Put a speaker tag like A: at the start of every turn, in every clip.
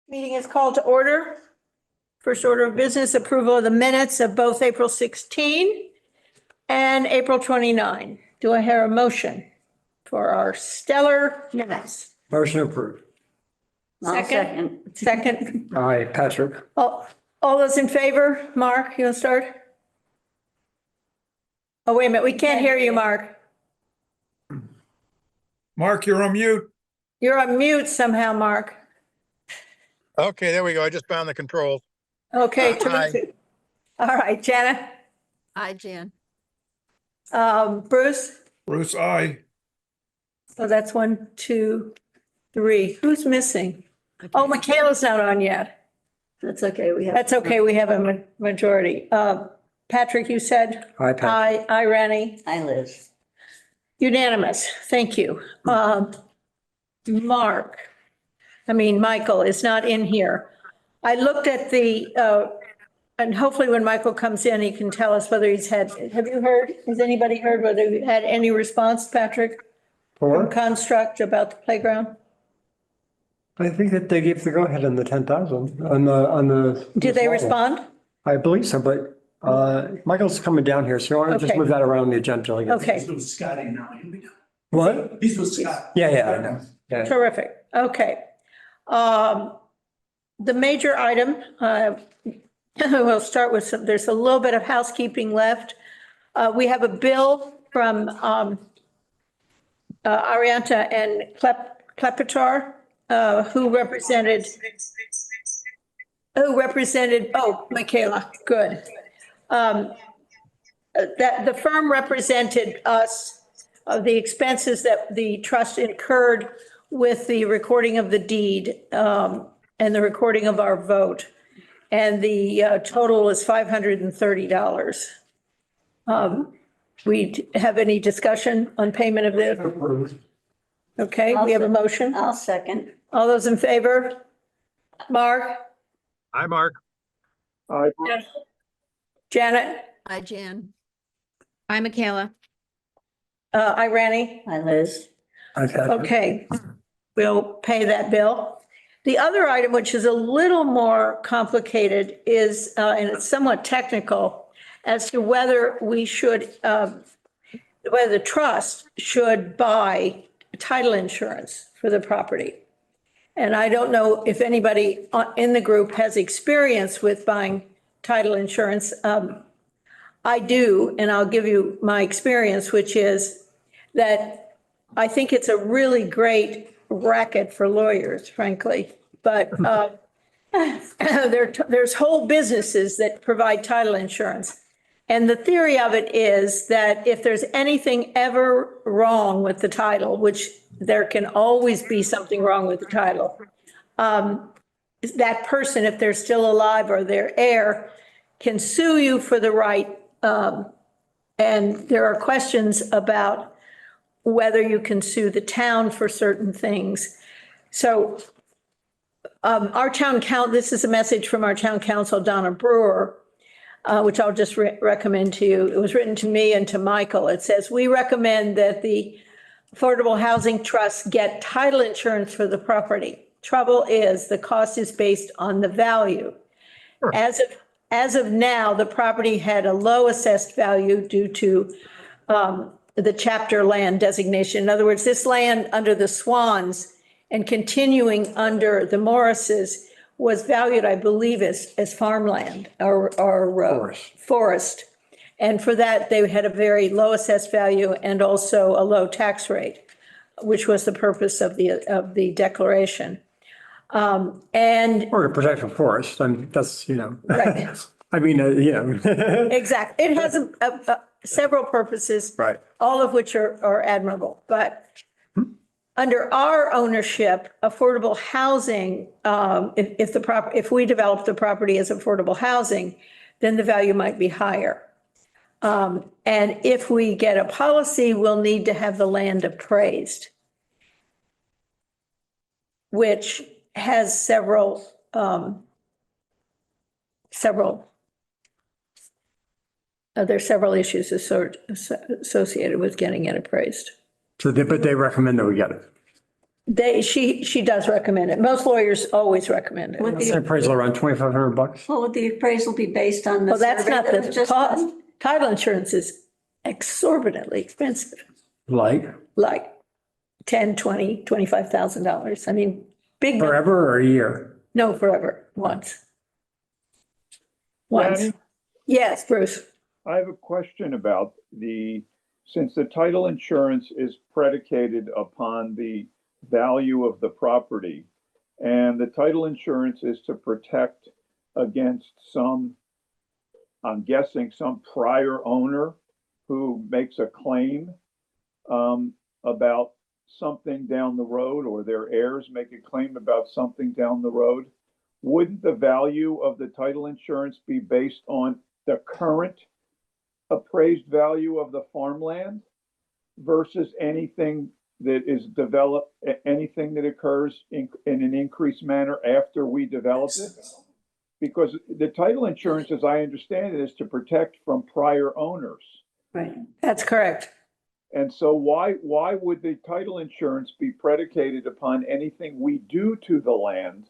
A: Meeting is called to order. First order of business, approval of the minutes of both April 16 and April 29. Do I hear a motion for our stellar minutes?
B: Motion approved.
A: Second.
B: Aye, Patrick.
A: All those in favor? Mark, you want to start? Oh, wait a minute, we can't hear you, Mark.
C: Mark, you're on mute.
A: You're on mute somehow, Mark.
D: Okay, there we go. I just found the controls.
A: Okay,
D: Aye.
A: terrific. All right, Janet.
E: Hi, Jan.
A: Bruce?
C: Bruce, aye.
A: So that's 1, 2, 3. Who's missing? Oh, Michaela's not on yet.
E: That's okay.
A: That's okay. We have a majority. Patrick, you said?
B: Aye, Patrick.
A: Aye, Rennie.
E: Hi, Liz.
A: Unanimous. Thank you. Michael is not in here. I looked at and hopefully when Michael comes in, he can tell us whether have you heard, has anybody heard whether you had any response, Patrick? From
B: Four?
A: Construct about the playground?
B: I think that they gave the go-ahead on the 10,000 on the.
A: Did they respond?
B: I believe so, but Michael's coming down here, so I want to just
A: Okay.
B: move that around the agenda. Like-
A: Okay,
F: He's with Scotty now. He'll be done.
B: What?
F: He's with Scott.
B: Yeah, I know. Yeah.
A: terrific. Okay. The major item, we'll start with there's a little bit of housekeeping left. We have a bill from Arianta and Klepetar, who represented, Michaela, good. That the firm represented us of the expenses that the trust incurred with the recording of the deed and the recording of our vote. And the total is $530. We have any discussion on payment of this? Okay, we have a motion.
E: I'll second.
A: All those in favor? Mark?
D: Hi, Mark.
B: Aye.
A: Janet?
E: Hi, Jan.
G: Hi, Michaela.
A: Irene?
E: Hi, Liz.
B: Aye, Patrick.
A: Okay, we'll pay that bill. The other item, which is a little more complicated, is, and it's somewhat technical, as to whether we should, whether the trust should buy title insurance for the property. And I don't know if anybody in the group has experience with buying title insurance. I do, and I'll give you my experience, which is that I think it's a really great racket for lawyers, frankly. But there's whole businesses that provide title insurance. And the theory of it is that if there's anything ever wrong with the title, which there can always be something wrong with the title, that person, if they're still alive or their heir, can sue you for the right. And there are questions about whether you can sue the town for certain things. So our town this is a message from our town council, Donna Brewer, which I'll just recommend to you. It was written to me and to Michael. It says, we recommend that the Affordable Housing Trust get title insurance for the property. Trouble is, the cost is based on the value.
D: Sure.
A: As of now, the property had a low assessed value due to the chapter land designation. In other words, this land under the Swans and continuing under the Morrises was valued, I believe, as farmland or forest. And for that, they had a very low assessed value and also a low tax rate, which was the purpose of the declaration. And
B: Or to protect from forest, that's,
A: Right. exactly, it has several purposes.
B: Right.
A: All of which are admirable, but under our ownership, affordable housing, if we develop the property as affordable housing, then the value might be higher. And if we get a policy, we'll need to have the land appraised, which has several there's several issues associated with getting it appraised.
B: So but they recommend that we get it.
A: She does recommend it. Most lawyers always recommend
E: Would
A: it.
B: It's
E: the,
B: an appraisal around $2,500.
E: well, would the appraisal be based on the
A: Well, that's
E: survey
A: not
E: that was
A: the
E: just
A: cost.
E: done?
A: Title insurance is exorbitantly expensive,
B: Like
A: like 10, 20, $25,000. I mean, big,
B: forever or a year?
A: no, forever, once. Once.
F: Danny,
A: Yes, Bruce.
F: I have a question about since the title insurance is predicated upon the value of the property, and the title insurance is to protect against I'm guessing some prior owner who makes a claim about something down the road, or their heirs make a claim about something down the road. Wouldn't the value of the title insurance be based on the current appraised value of the farmland versus anything that is developed, anything that occurs in an increased manner after we develop it? Because the title insurance, as I understand it, is to protect from prior owners.
E: Right.
A: That's correct.
F: And so why would the title insurance be predicated upon anything we do to the land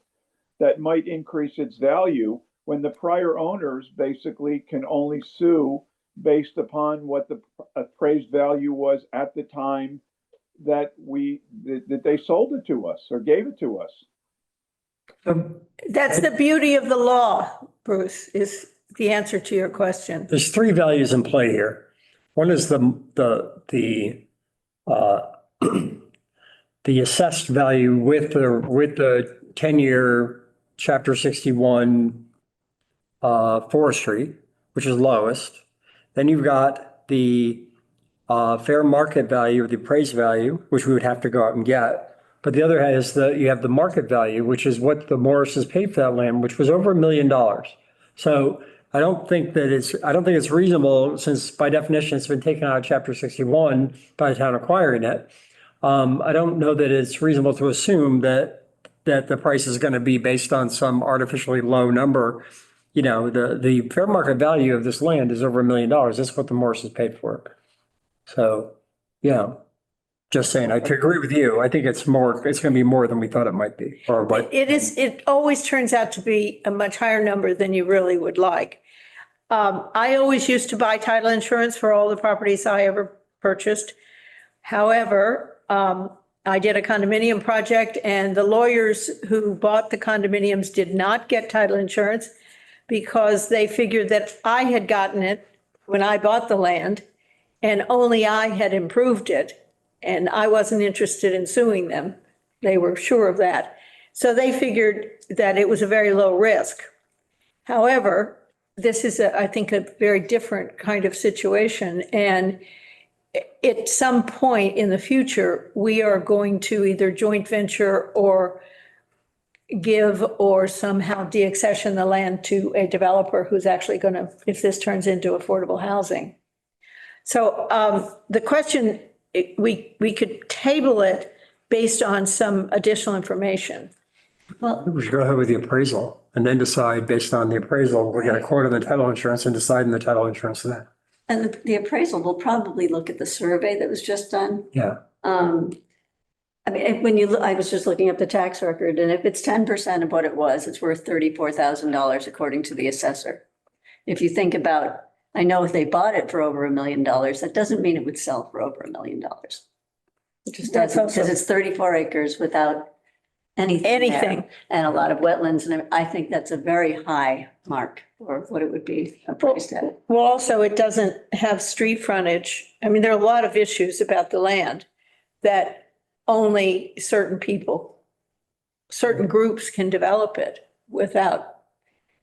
F: that might increase its value when the prior owners basically can only sue based upon what the appraised value was at the time that they sold it to us or gave it to us?
A: That's the beauty of the law, Bruce, is the answer to your question.
B: There's three values in play here. One is uh, the assessed value with the 10-year Chapter 61 forestry, which is lowest. Then you've got the fair market value or the appraised value, which we would have to go out and get. But the other hand is you have the market value, which is what the Morrises paid for that land, which was over $1 million. So I don't think it's reasonable, since by definition it's been taken out of Chapter 61 by the town acquiring it. I don't know that it's reasonable to assume that the price is going to be based on some artificially low number. You know, the fair market value of this land is over $1 million. That's what the Morrises paid for it. So, yeah, just saying, I agree with you. I think it's going to be more than we thought it might be, or what.
A: It always turns out to be a much higher number than you really would like. I always used to buy title insurance for all the properties I ever purchased. However, I did a condominium project, and the lawyers who bought the condominiums did not get title insurance because they figured that I had gotten it when I bought the land and only I had improved it. And I wasn't interested in suing them. They were sure of that. So they figured that it was a very low risk. However, this is, I think, a very different kind of situation. And at some point in the future, we are going to either joint venture or give or somehow de-accession the land to a developer who's actually going to, if this turns into affordable housing. So the question, we could table it based on some additional information.
B: We should go ahead with the appraisal and then decide based on the appraisal, we'll get a quote on the title insurance and decide on the title insurance then.
E: And the appraisal will probably look at the survey that was just done.
B: Yeah.
E: I mean, I was just looking up the tax record, and if it's 10% of what it was, it's worth $34,000 according to the assessor. If you think about, I know if they bought it for over $1 million, that doesn't mean it would sell for over $1 million. It just doesn't, because it's 34 acres without anything there,
A: Anything.
E: and a lot of wetlands, and I think that's a very high mark for what it would be appraised at.
A: Well, also, it doesn't have street frontage. I mean, there are a lot of issues about the land that only certain people, certain groups can develop it without. I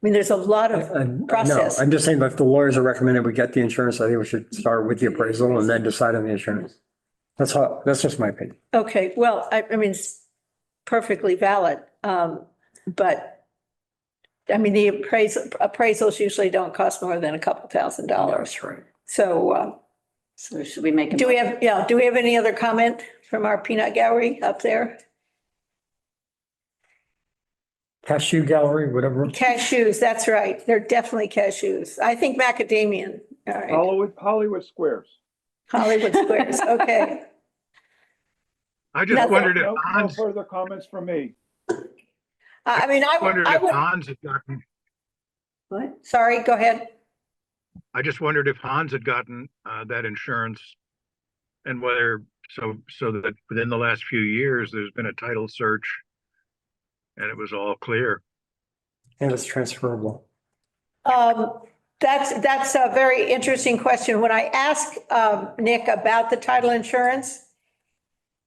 A: mean, there's a lot of process.
B: No, I'm just saying that if the lawyers are recommending we get the insurance, I think we should start with the appraisal and then decide on the insurance. That's just my opinion.
A: Okay, well, I mean, it's perfectly valid. But I mean, the appraisals usually don't cost more than a couple $1,000.
B: That's right.
A: So
E: So should we make a?
A: do we have any other comment from our peanut gallery up there?
B: Cashew gallery, whatever.
A: Cashews, that's right. They're definitely cashews. I think macadamian. All right,
F: Hollywood Squares.
A: Hollywood squares, okay.
D: I just
A: Nothing.
D: wondered if
F: No
D: Hans,
F: further comments from me.
A: I mean,
D: wondered
A: I
D: if
A: would,
D: Hans had gotten,
E: What?
A: sorry, go ahead.
D: I just wondered if Hans had gotten that insurance and whether, so that within the last few years, there's been a title search and it was all clear.
B: And it's transferable.
A: That's a very interesting question. When I asked Nick about the title insurance,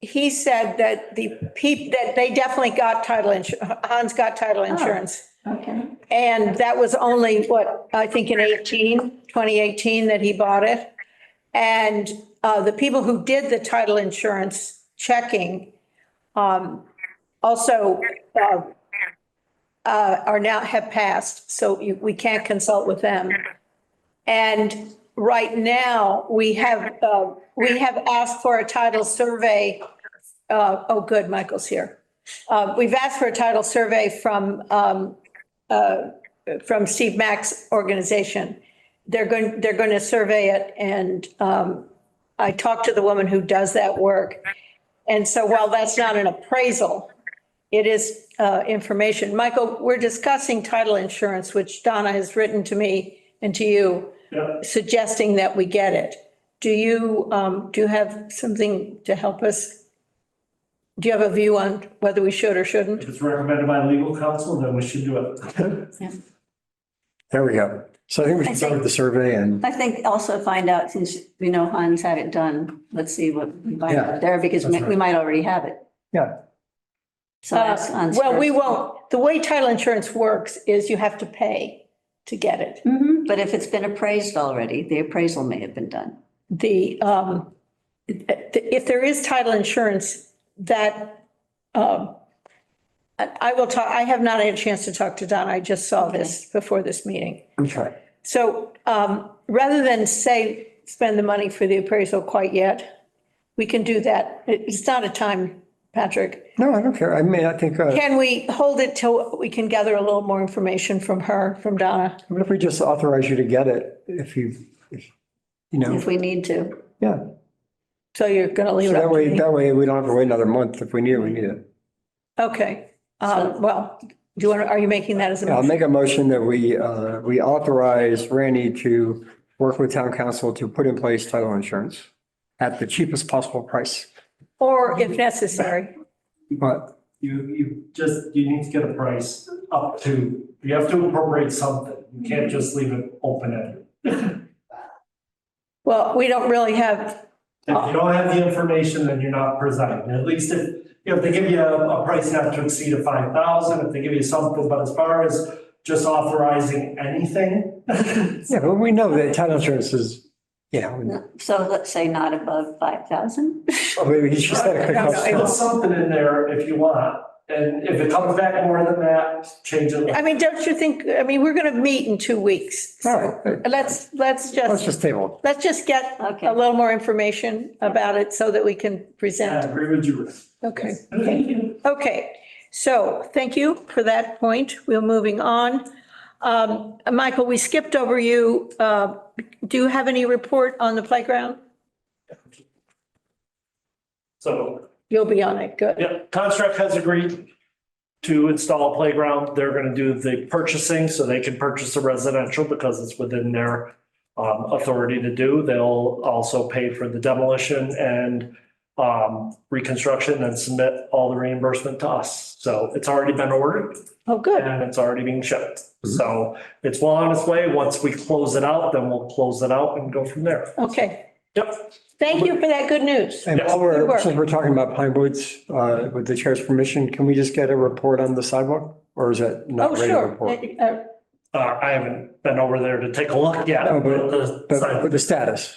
A: he said that that they definitely got title insurance. Hans got title insurance.
E: Okay.
A: And that was only what, I think in 2018 that he bought it. And the people who did the title insurance checking also are now have passed, so we can't consult with them. And right now, we have asked for a title survey. Oh, good, Michael's here. We've asked for a title survey from Steve Mack's organization. They're going to survey it, and I talked to the woman who does that work. And so while that's not an appraisal, it is information. Michael, we're discussing title insurance, which Donna has written to me and to you, suggesting that we get it. Do you have something to help us? Do you have a view on whether we should or shouldn't?
H: If it's recommended by legal counsel, then we should do it.
B: There we go. So I think we should start with the survey and
E: I think also find out, since we know Hans had it done, let's see what we find
B: Yeah,
E: out there, because
B: that's right.
E: we might already have it.
B: yeah,
E: So ask Hans
A: Well, we
E: first.
A: won't. The way title insurance works is you have to pay to get it.
E: But if it's been appraised already, the appraisal may have been done.
A: If there is title insurance, that, I will talk, I have not had a chance to talk to Donna. I just saw this before this meeting.
B: okay.
A: So rather than spend the money for the appraisal quite yet, we can do that. It's not a time, Patrick.
B: No, I don't care. I mean, I think,
A: Can we hold it till we can gather a little more information from her, from Donna?
B: what if we just authorize you to get it if you know,
E: If we need to.
B: yeah.
A: So you're going to leave
B: So
A: it up to me?
B: that way we don't have to wait another month. If we need it, we need it.
A: Okay. Well, are you making that as a
B: I'll
A: motion?
B: make a motion that we authorize Randy to work with town council to put in place title insurance at the cheapest possible price.
A: Or if necessary?
B: But
H: You need to get a price up to, you have to appropriate something. You can't just leave it open-ended.
A: Well, we don't really have,
H: If you don't have the information, then you're not presenting. At least if they give you a price not to exceed of 5,000, if they give you something, but as far as just authorizing anything.
B: yeah, but we know that title insurance is, you know,
E: So let's say not above 5,000.
B: oh, maybe he just said it could cost.
H: Put something in there if you want. And if it comes back more than that, change it.
A: I mean, don't you think, I mean, we're going to meet in 2 weeks.
B: All right,
A: Let's
B: let's just table
A: Let's just get
E: Okay.
A: a little more information about it so that we can
H: I
A: present.
H: agree with you. Ruth.
A: Okay.
H: Thank you.
A: Okay. So thank you for that point. We're moving on. Michael, we skipped over you. Do you have any report on the playground?
H: So,
A: You'll be on it. Good.
H: yeah, Construct has agreed to install a playground. They're gonna do the purchasing so they can purchase a residential because it's within their authority to do. They'll also pay for the demolition and reconstruction and submit all the reimbursement to us. So it's already been ordered
A: Oh, good.
H: and it's already being shipped. So it's well on its way. Once we close it out, then we'll close it out and go from there.
A: Okay.
H: Yep.
A: Thank you for that good news.
B: And while
A: Good work.
B: since we're talking about Pine Woods, with the chair's permission, can we just get a report on the sidewalk? Or is that not
A: Oh,
B: ready to
A: sure.
B: report?
H: I haven't been over there to take a look yet.
B: No,
H: The
B: But
H: site-
B: with the status,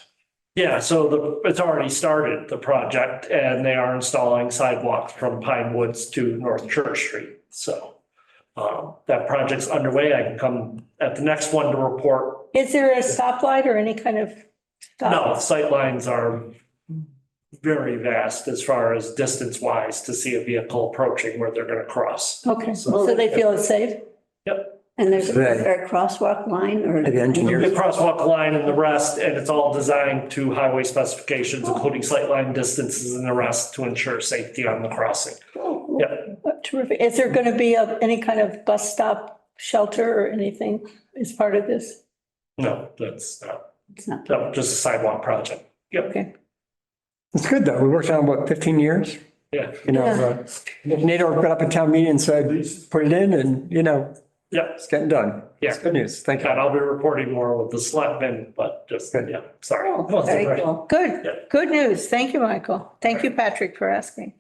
H: Yeah, so it's already started, the project, and they are installing sidewalks from Pine Woods to North Church Street. So that project's underway. I can come at the next one to report.
A: Is there a stoplight or any kind of? stop?
H: No, sightlines are very vast as far as distance wise to see a vehicle approaching where they're gonna cross.
A: Okay, so they feel it's safe?
H: Yep.
E: And there's
B: Today.
E: a crosswalk line or?
B: The engineers.
H: The crosswalk line and the rest, and it's all designed to highway specifications, including sight line distances and the rest to ensure safety on the crossing.
A: Oh,
H: Yeah.
A: terrific. Is there going to be any kind of bus stop shelter or anything as part of this?
H: No, that's not,
E: It's not.
H: no, just a sidewalk project. Yep,
A: Okay.
B: It's good though. We worked on what, 15 years?
H: yeah,
B: You know, NATO got up at town meeting and said, put it in and, you know,
H: yeah.
B: it's getting done.
H: Yeah.
B: It's good news. Thank
H: And
B: you.
H: I'll be reporting more with the selectmen, but just,
B: Good.
H: yeah, sorry.
E: Oh, very cool.
A: Good,
H: Yeah.
A: good news. Thank you, Michael. Thank you, Patrick, for asking.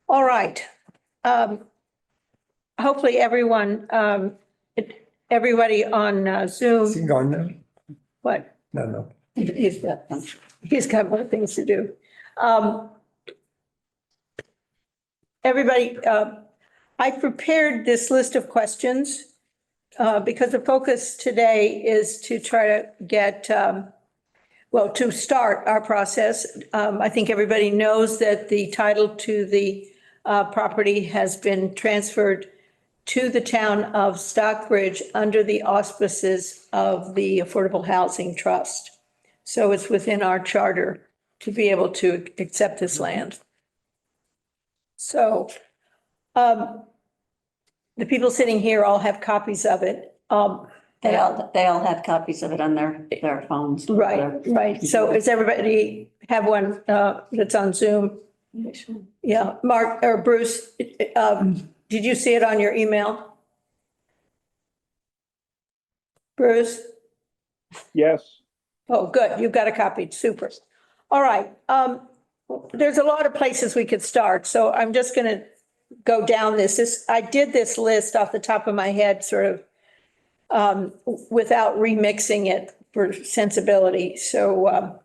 A: All right. Hopefully everyone, everybody on
B: Is he
A: Zoom,
B: gone now?
A: what?
B: No.
A: He's got more things to do. Everybody, I prepared this list of questions because the focus today is to try to get, well, to start our process. I think everybody knows that the title to the property has been transferred to the town of Stockbridge under the auspices of the Affordable Housing Trust. So it's within our charter to be able to accept this land. So the people sitting here all have copies of it.
E: They all have copies of it on their phones.
A: Right. So does everybody have one that's on Zoom? Yeah, Mark or Bruce, did you see it on your email? Bruce?
F: Yes.
A: Oh, good. You've got a copy. Super. All right. There's a lot of places we could start, so I'm just going to go down this. I did this list off the top of my head, sort of without remixing it for sensibility. So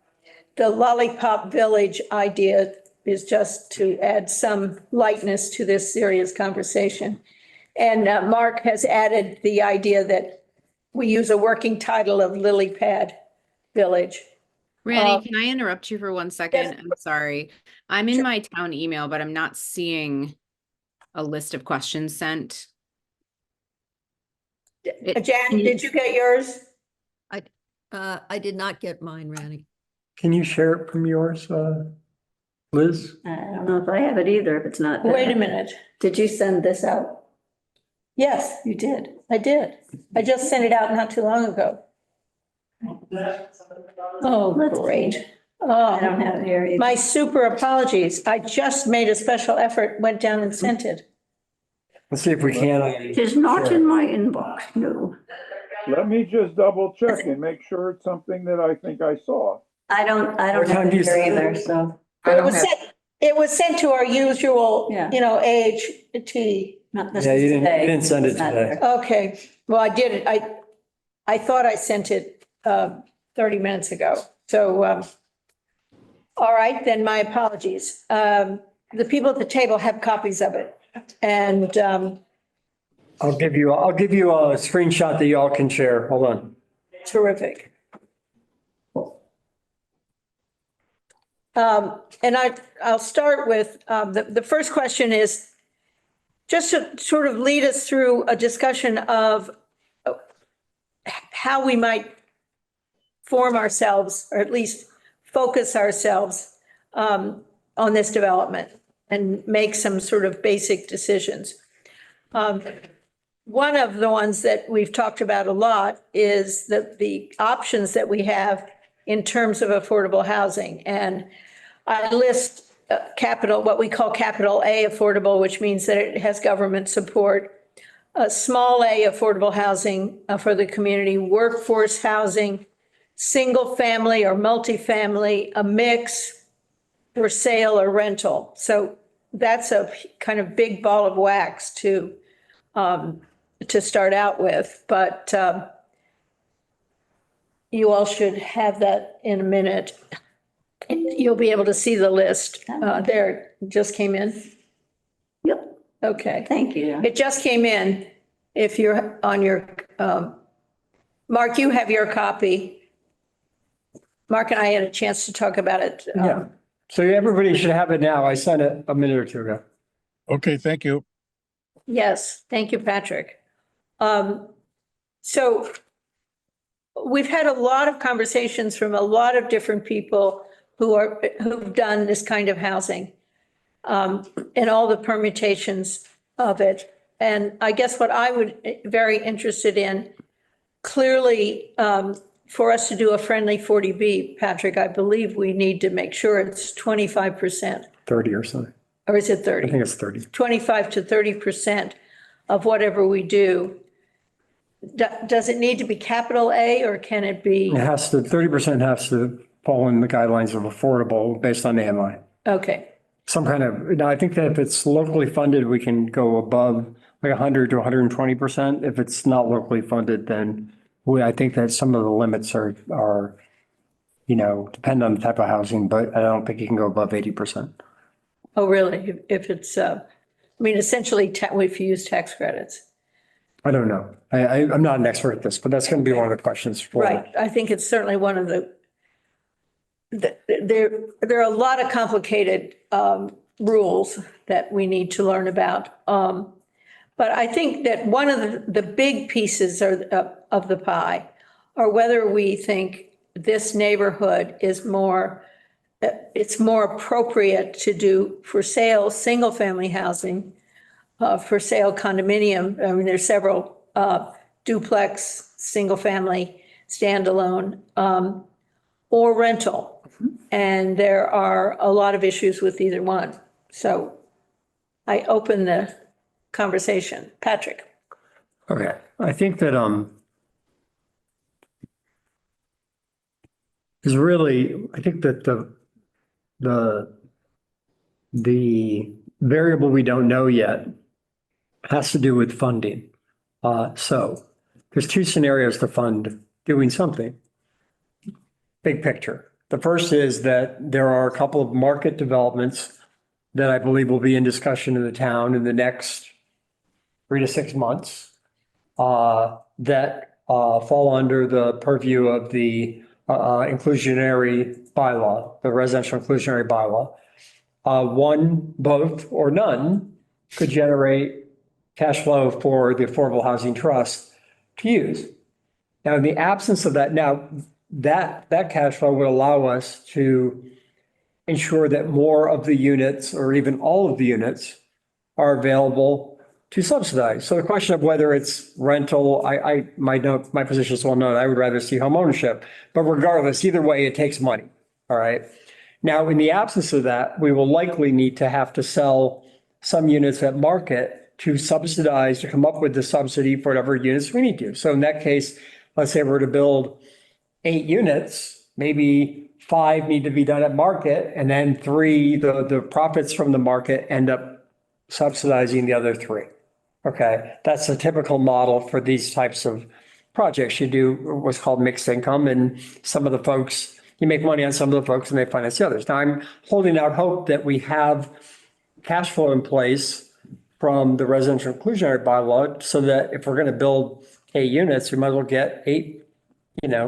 A: the Lollipop Village idea is just to add some lightness to this serious conversation. And Mark has added the idea that we use a working title of Lily Pad Village.
G: Randy, can I interrupt you for 1 second? I'm sorry. I'm in my town email, but I'm not seeing a list of questions sent.
A: Jan, did you get yours?
I: I did not get mine, Randy.
B: Can you share it from yours, Liz?
E: I don't know if I have it either, if it's not there.
A: Wait a minute.
E: Did you send this out?
A: Yes,
E: You did.
A: I did. I just sent it out not too long ago. Oh, great.
E: I don't have it here either.
A: My super apologies. I just made a special effort, went down and sent it.
B: Let's see if we can.
E: It is not in my inbox, no.
F: Let me just double check and make sure it's something that I think I saw.
E: I don't
B: What time
E: have
B: do you
E: it here
B: send
E: either,
B: it?
E: so.
A: It was sent to our usual,
E: Yeah.
A: AHT.
E: Not this
B: Yeah, you
E: is
B: didn't-
E: today.
B: you didn't send it
E: It's not
B: today.
E: there.
A: Okay, well, I did it. I thought I sent it 30 minutes ago. So, all right, then my apologies. The people at the table have copies of it. And
B: I'll give you a screenshot that you all can share. Hold on.
A: terrific. And I'll start with, the first question is just to sort of lead us through a discussion of how we might form ourselves, or at least focus ourselves on this development and make some sort of basic decisions. One of the ones that we've talked about a lot is the options that we have in terms of affordable housing. And I list what we call capital A affordable, which means that it has government support. Small A affordable housing for the community, workforce housing, single family or multifamily, a mix for sale or rental. So that's a kind of big ball of wax to start out with, but you all should have that in a minute. You'll be able to see the list. There, it just came in.
E: Yep,
A: Okay.
E: thank you.
A: It just came in. If you're on your, Mark, you have your copy. Mark and I had a chance to talk about it.
B: Yeah. So everybody should have it now. I sent it a minute or two ago.
C: Okay, thank you.
A: Yes, thank you, Patrick. So we've had a lot of conversations from a lot of different people who've done this kind of housing, and all the permutations of it. And I guess what I would very interested in, clearly, for us to do a friendly 40B, Patrick, I believe we need to make sure it's 25%,
B: 30 or something.
A: or is it
B: I
A: 30?
B: think it's 30.
A: 25 to 30% of whatever we do. Does it need to be capital A, or can it be?
B: It has to, 30% has to fall in the guidelines of affordable based on AMI.
A: Okay,
B: Some kind of, now I think that if it's locally funded, we can go above like 100 to 120%. If it's not locally funded, then I think that some of the limits are, depend on the type of housing, but I don't think you can go above 80%.
A: oh, really? If it's, I mean, essentially, we've used tax credits.
B: I don't know. I'm not an expert at this, but that's going to be one of the questions for.
A: Right, I think it's certainly one of there are a lot of complicated rules that we need to learn about. But I think that one of the big pieces of the pie are whether we think this neighborhood is it's more appropriate to do for sale, single-family housing, for sale condominium. I mean, there's several duplex, single-family, standalone, or rental. And there are a lot of issues with either one. So I open the conversation. Patrick?
B: Okay, I think that is really, I think that the variable we don't know yet has to do with funding. So there's two scenarios to fund doing something. Big picture. The first is that there are a couple of market developments that I believe will be in discussion in the town in the next 3 to 6 months that fall under the purview of the inclusionary bylaw, the residential inclusionary bylaw. One, both, or none could generate cash flow for the Affordable Housing Trust to use. Now, in the absence of that, that cash flow would allow us to ensure that more of the units, or even all of the units, are available to subsidize. So the question of whether it's rental, my position is well known. I would rather see home ownership, but regardless, either way, it takes money. All right. Now, in the absence of that, we will likely need to have to sell some units at market to subsidize, to come up with the subsidy for whatever units we need to. So in that case, let's say we're to build 8 units, maybe 5 need to be done at market, and then 3, the profits from the market end up subsidizing the other 3. Okay, that's a typical model for these types of projects. You do what's called mixed income, and some of the folks, you make money on some of the folks and they finance the others. Now, I'm holding out hope that we have cash flow in place from the residential inclusionary bylaw so that if we're going to build 8 units, we might as well get 8,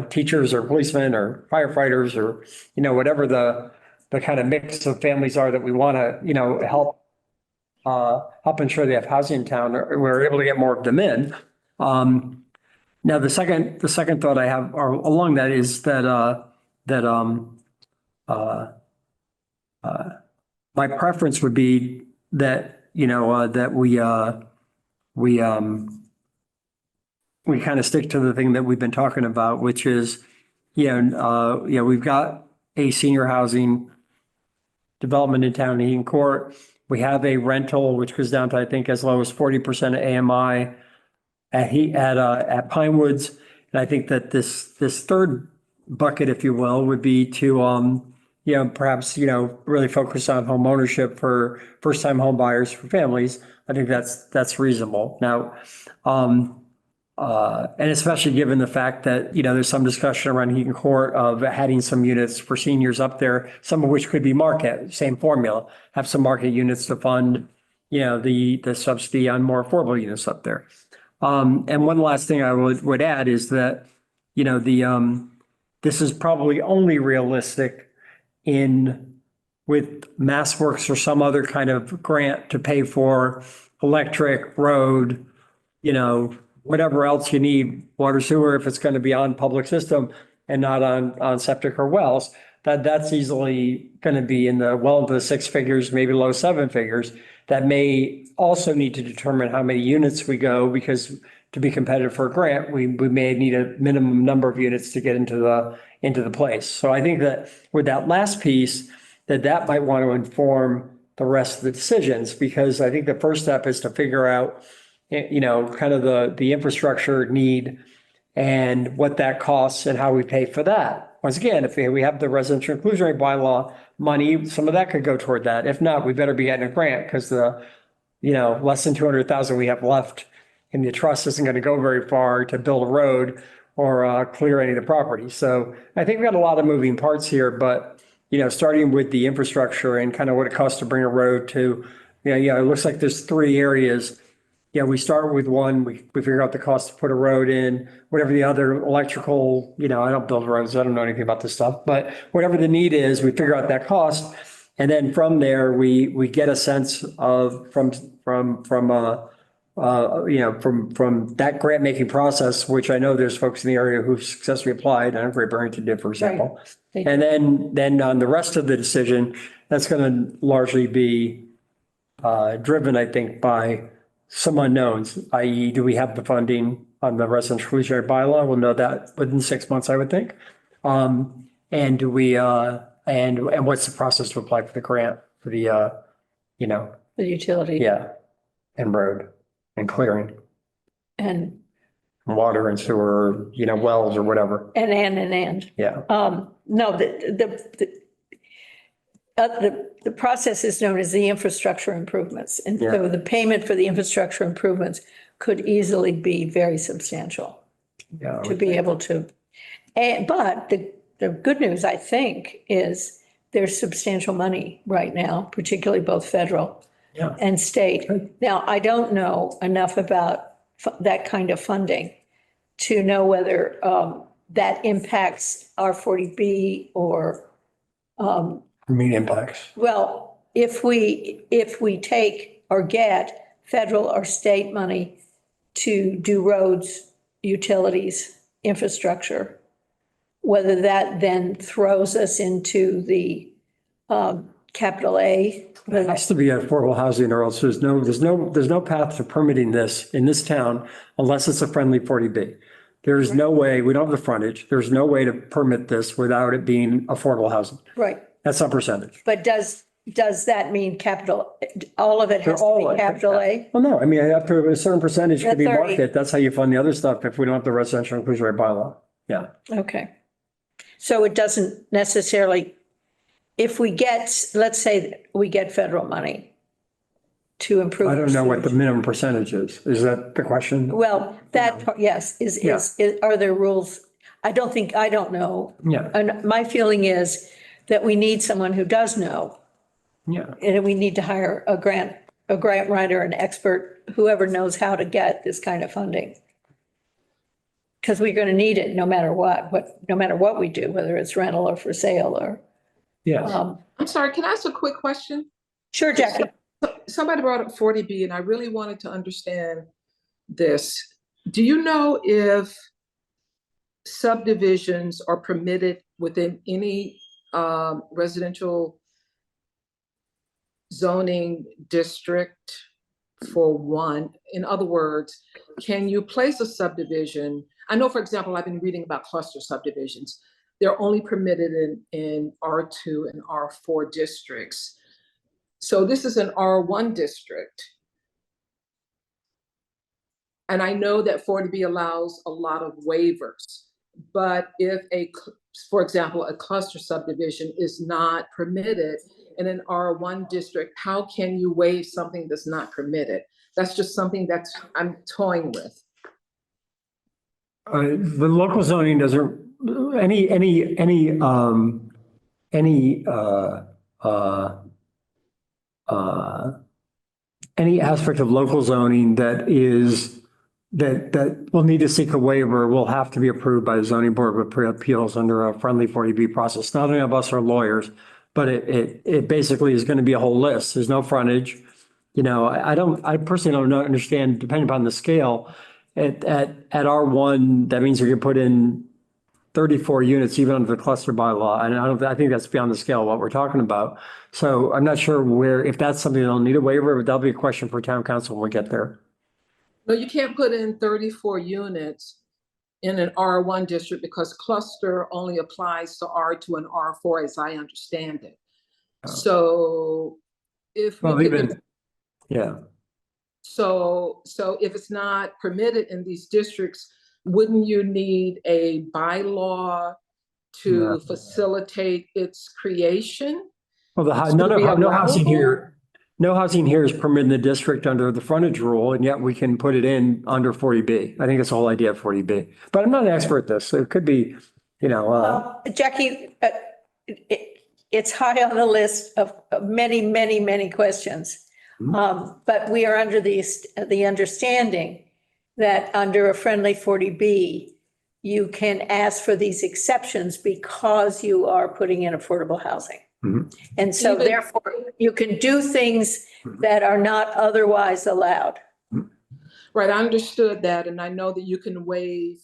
B: teachers or policemen or firefighters or, whatever the kind of mix of families are that we want to, help ensure they have housing in town, or we're able to get more of them in. Now, the second thought I have along that is that my preference would be that, that we kind of stick to the thing that we've been talking about, which is, we've got a senior housing development in town, Eaton Court. We have a rental, which goes down to, I think, as low as 40% of AMI at Pinewoods. And I think that this third bucket, if you will, would be to, perhaps, really focus on home ownership for first-time home buyers, for families. I think that's reasonable. Now, and especially given the fact that, there's some discussion around Eaton Court of adding some units for seniors up there, some of which could be market, same formula, have some market units to fund, the subsidy on more affordable units up there. And one last thing I would add is that, this is probably only realistic with MassWorks or some other kind of grant to pay for electric, road, whatever else you need, water, sewer, if it's going to be on public system and not on septic or wells, that's easily going to be in the well into the six figures, maybe low seven figures. That may also need to determine how many units we go, because to be competitive for a grant, we may need a minimum number of units to get into the place. So I think that with that last piece, that might want to inform the rest of the decisions, because I think the first step is to figure out, kind of the infrastructure need and what that costs and how we pay for that. Once again, if we have the residential inclusionary bylaw money, some of that could go toward that. If not, we better be getting a grant, because less than 200,000 we have left in the trust isn't going to go very far to build a road or clear any of the property. So I think we got a lot of moving parts here, but, starting with the infrastructure and kind of what it costs to bring a road to, it looks like there's three areas. We start with one, we figure out the cost to put a road in, whatever the other electrical, I don't build roads, I don't know anything about this stuff, but whatever the need is, we figure out that cost. And then from there, we get a sense of from that grant making process, which I know there's folks in the area who've successfully applied, and Great Barrington did, for example.
A: Right.
B: And then on the rest of the decision, that's going to largely be driven, I think, by some unknowns, i.e., do we have the funding on the residential inclusionary bylaw? We'll know that within 6 months, I would think. And do we, and what's the process to apply for the grant for the,
A: The utility.
B: yeah, and road and clearing,
A: And,
B: water and sewer, wells or whatever.
A: and.
B: Yeah.
A: No, the process is known as the infrastructure improvements. And so
B: Yeah.
A: the payment for the infrastructure improvements could easily be very substantial
B: Yeah.
A: to be able to. But the good news, I think, is there's substantial money right now, particularly both federal
B: Yeah.
A: and state. Now, I don't know enough about that kind of funding to know whether that impacts R40B or,
B: Mean impacts.
A: well, if we take or get federal or state money to do roads, utilities, infrastructure, whether that then throws us into the capital A.
B: It has to be affordable housing, or else there's no path to permitting this in this town unless it's a friendly 40B. There's no way, we don't have the frontage, there's no way to permit this without it being affordable housing.
A: Right.
B: That's some percentage.
A: But does that mean capital, all of it has to be capital A?
B: Well, no, I mean, up to a certain percentage could be
A: The 30.
B: market. That's how you fund the other stuff if we don't have the residential inclusionary bylaw. Yeah.
A: Okay. So it doesn't necessarily, if we get, let's say we get federal money to improve.
B: I don't know what the
A: sewage.
B: minimum percentage is. Is that the question?
A: Well, that, part, yes, are there rules? I don't know.
B: Yeah,
A: And my feeling is that we need someone who does know,
B: yeah.
A: and we need to hire a grant writer, an expert, whoever knows how to get this kind of funding. Because we're going to need it no matter what we do, whether it's rental or for sale or.
B: Yeah.
J: I'm sorry, can I ask a quick question?
A: Sure, Jackie.
J: Somebody brought up 40B and I really wanted to understand this. Do you know if subdivisions are permitted within any residential zoning district for one? In other words, can you place a subdivision? I know, for example, I've been reading about cluster subdivisions. They're only permitted in R2 and R4 districts. So this is an R1 district. And I know that 40B allows a lot of waivers, but if for example, a cluster subdivision is not permitted in an R1 district, how can you waive something that's not permitted? That's just something I'm toying with.
B: The local zoning doesn't, any aspect of local zoning that will need to seek a waiver will have to be approved by the zoning board of appeals under a friendly 40B process. Not any of us are lawyers, but it basically is going to be a whole list. There's no frontage. I personally don't understand, depending upon the scale, at R1, that means we can put in 34 units even under the cluster bylaw. And I think that's beyond the scale of what we're talking about. So I'm not sure if that's something that'll need a waiver, but that'll be a question for town council when we get there.
J: No, you can't put in 34 units in an R1 district because cluster only applies to R2 and R4 as I understand it.
B: Oh.
J: So if we
B: Well,
J: could,
B: yeah.
J: so if it's not permitted in these districts, wouldn't you need a bylaw to facilitate its creation?
B: Well,
J: It's gonna be
B: no housing
J: allowable?
B: here. No housing here is permitted in the district under the frontage rule, and yet we can put it in under 40B. I think that's the whole idea of 40B. But I'm not an expert at this, so it could be,
A: Jackie, it's high on the list of many, many, many questions. But we are under the understanding that under a friendly 40B, you can ask for these exceptions because you are putting in affordable housing. And so
J: Even-
A: therefore, you can do things that are not otherwise allowed.
J: Right, I understood that, and I know that you can waive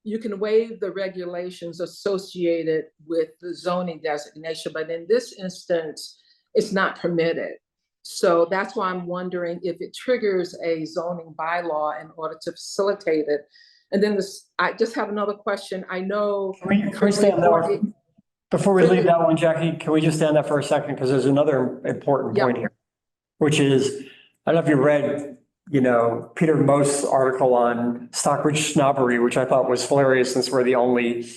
J: the regulations associated with the zoning designation, but in this instance, it's not permitted. So that's why I'm wondering if it triggers a zoning bylaw in order to facilitate it. And then I just have another question. I know.
B: Can we stay on that one? Before we leave that one, Jackie, can we just stand up for a second? Because there's another important point here, which is, I don't know if you read, Peter Most's article on Stockbridge snobbery, which I thought was hilarious since we're the only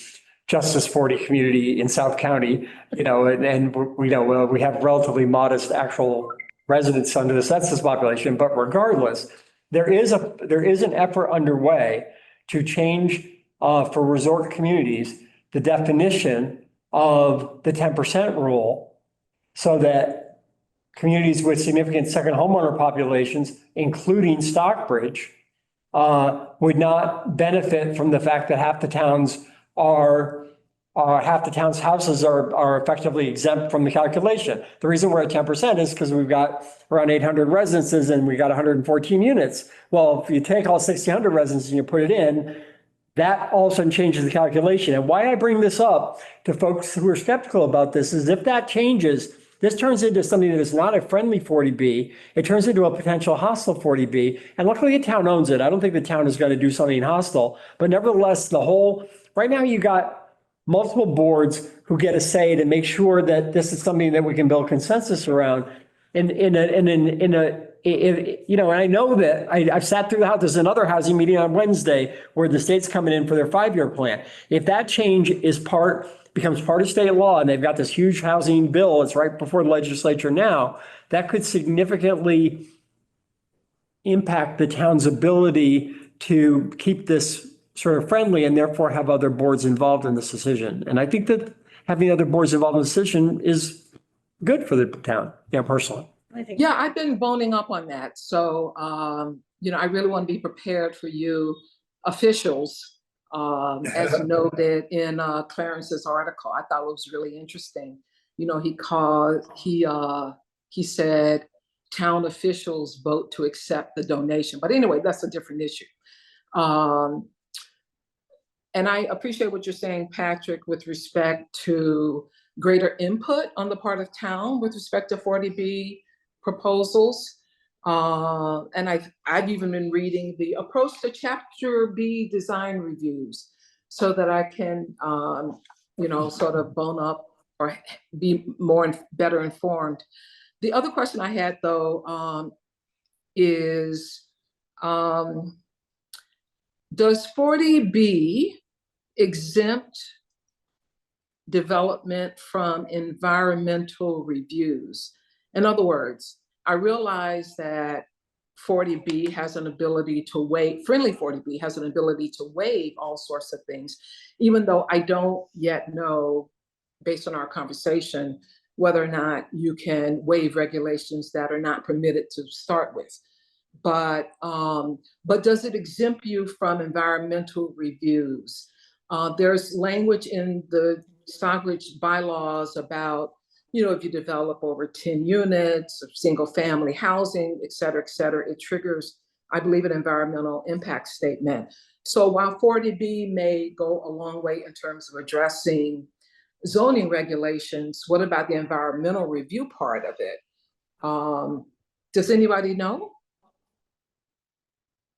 B: Justice 40 community in South County, and we have relatively modest actual residents under the census population. But regardless, there is an effort underway to change for resort communities the definition of the 10% rule so that communities with significant second homeowner populations, including Stockbridge, would not benefit from the fact that half the town's houses are effectively exempt from the calculation. The reason we're at 10% is because we've got around 800 residences and we got 114 units. Well, if you take all 1,600 residences and you put it in, that all of a sudden changes the calculation. And why I bring this up to folks who are skeptical about this is if that changes, this turns into something that is not a friendly 40B. It turns into a potential hostile 40B. And luckily the town owns it. I don't think the town is going to do something hostile. But nevertheless, right now you got multiple boards who get a say to make sure that this is something that we can build consensus around. And I know that I've sat through the house. There's another housing meeting on Wednesday where the state's coming in for their 5-year plan. If that change becomes part of state law and they've got this huge housing bill, it's right before the legislature now, that could significantly impact the town's ability to keep this sort of friendly and therefore have other boards involved in this decision. And I think that having other boards involved in the decision is good for the town, personally.
J: Yeah, I've been boning up on that. So, I really want to be prepared for you officials, as noted in Clarence's article. I thought it was really interesting. He said town officials vote to accept the donation. But anyway, that's a different issue. And I appreciate what you're saying, Patrick, with respect to greater input on the part of town with respect to 40B proposals. And I've even been reading the approach to Chapter B design reviews so that I can, sort of bone up or be better informed. The other question I had, though, is does 40B exempt development from environmental reviews? In other words, I realize that 40B has an ability to waive, friendly 40B has an ability to waive all sorts of things, even though I don't yet know, based on our conversation, whether or not you can waive regulations that are not permitted to start with. But does it exempt you from environmental reviews? There's language in the Stockbridge bylaws about, if you develop over 10 units of single family housing, et cetera, it triggers I believe, an environmental impact statement. So while 40B may go a long way in terms of addressing zoning regulations, what about the environmental review part of it? Does anybody know?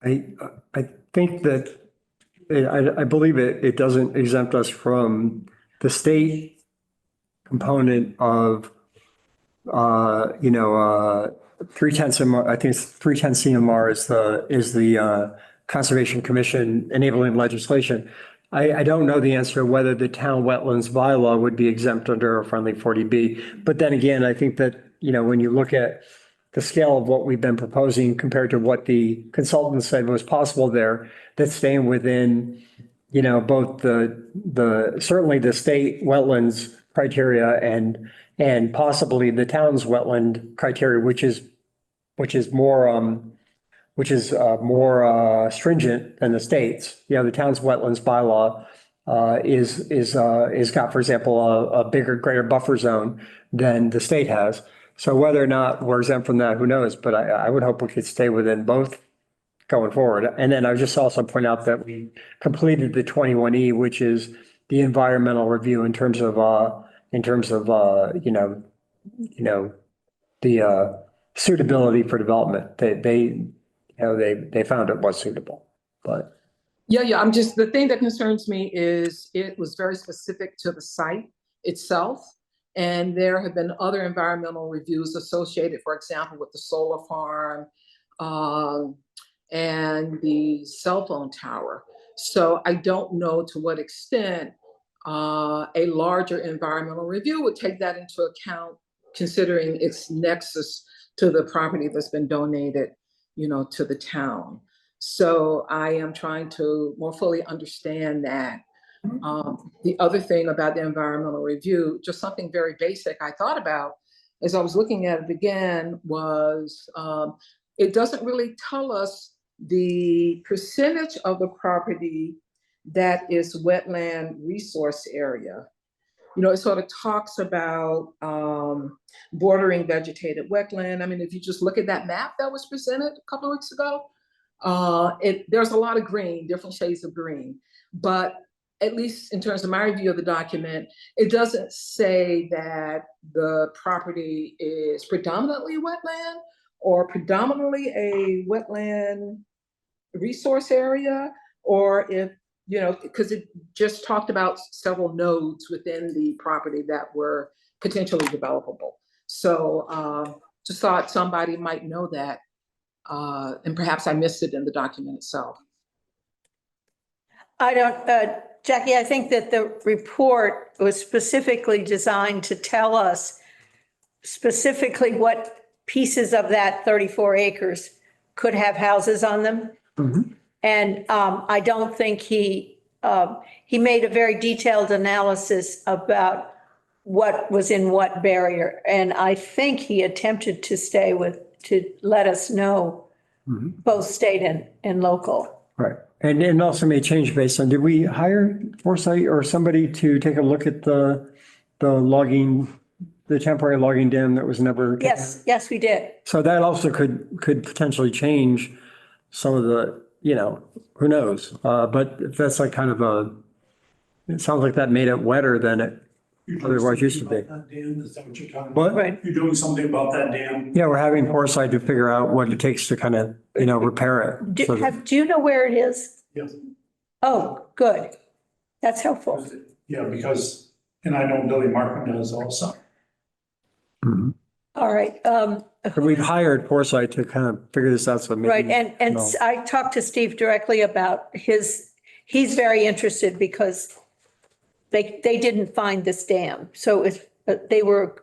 B: I think that, I believe it doesn't exempt us from the state component of, 310 CMR, I think it's 310 CMR is the Conservation Commission enabling legislation. I don't know the answer whether the town wetlands bylaw would be exempt under a friendly 40B. But then again, I think that, when you look at the scale of what we've been proposing compared to what the consultant said was possible there, that's staying within, both certainly the state wetlands criteria and possibly the town's wetland criteria, which is more stringent than the state's. The town's wetlands bylaw is got, for example, a bigger, greater buffer zone than the state has. So whether or not we're exempt from that, who knows? But I would hope we could stay within both going forward. And then I would just also point out that we completed the 21E, which is the environmental review in terms of the suitability for development. They found it was suitable, but.
J: Yeah, the thing that concerns me is it was very specific to the site itself. And there have been other environmental reviews associated, for example, with the solar farm and the cell phone tower. So I don't know to what extent a larger environmental review would take that into account, considering its nexus to the property that's been donated, to the town. So I am trying to more fully understand that. The other thing about the environmental review, just something very basic I thought about as I was looking at it again was it doesn't really tell us the percentage of the property that is wetland resource area. It sort of talks about bordering vegetated wetland. I mean, if you just look at that map that was presented a couple of weeks ago, there's a lot of green, different shades of green. But at least in terms of my review of the document, it doesn't say that the property is predominantly wetland or predominantly a wetland resource area, or if, because it just talked about several nodes within the property that were potentially developable. So just thought somebody might know that, and perhaps I missed it in the document itself.
A: I don't, Jackie, I think that the report was specifically designed to tell us specifically what pieces of that 34 acres could have houses on them.
B: Mhm.
A: And I don't think he made a very detailed analysis about what was in what barrier. And I think he attempted to let us know both state and local.
B: Right. And it also may change based on, did we hire Foresight or somebody to take a look at the logging, the temporary logging dam that was never?
A: Yes, we did.
B: So that also could potentially change some of the, who knows? But if that's like kind of it sounds like that made it wetter than it otherwise used to be.
K: That dam, is that what you're talking about?
B: What?
A: Right.
K: You're doing something about that dam?
B: Yeah, we're having Foresight to figure out what it takes to kind of, repair it.
A: Do
B: So that-
A: you know where it is?
K: Yes.
A: Oh, good. That's helpful.
K: Yeah, because, and I know Billy Martin does also.
B: Mhm.
A: All right.
B: But we've hired Foresight to kind of figure this out, so maybe.
A: Right, and
B: no.
A: I talked to Steve directly about he's very interested because they didn't find this dam. So they were,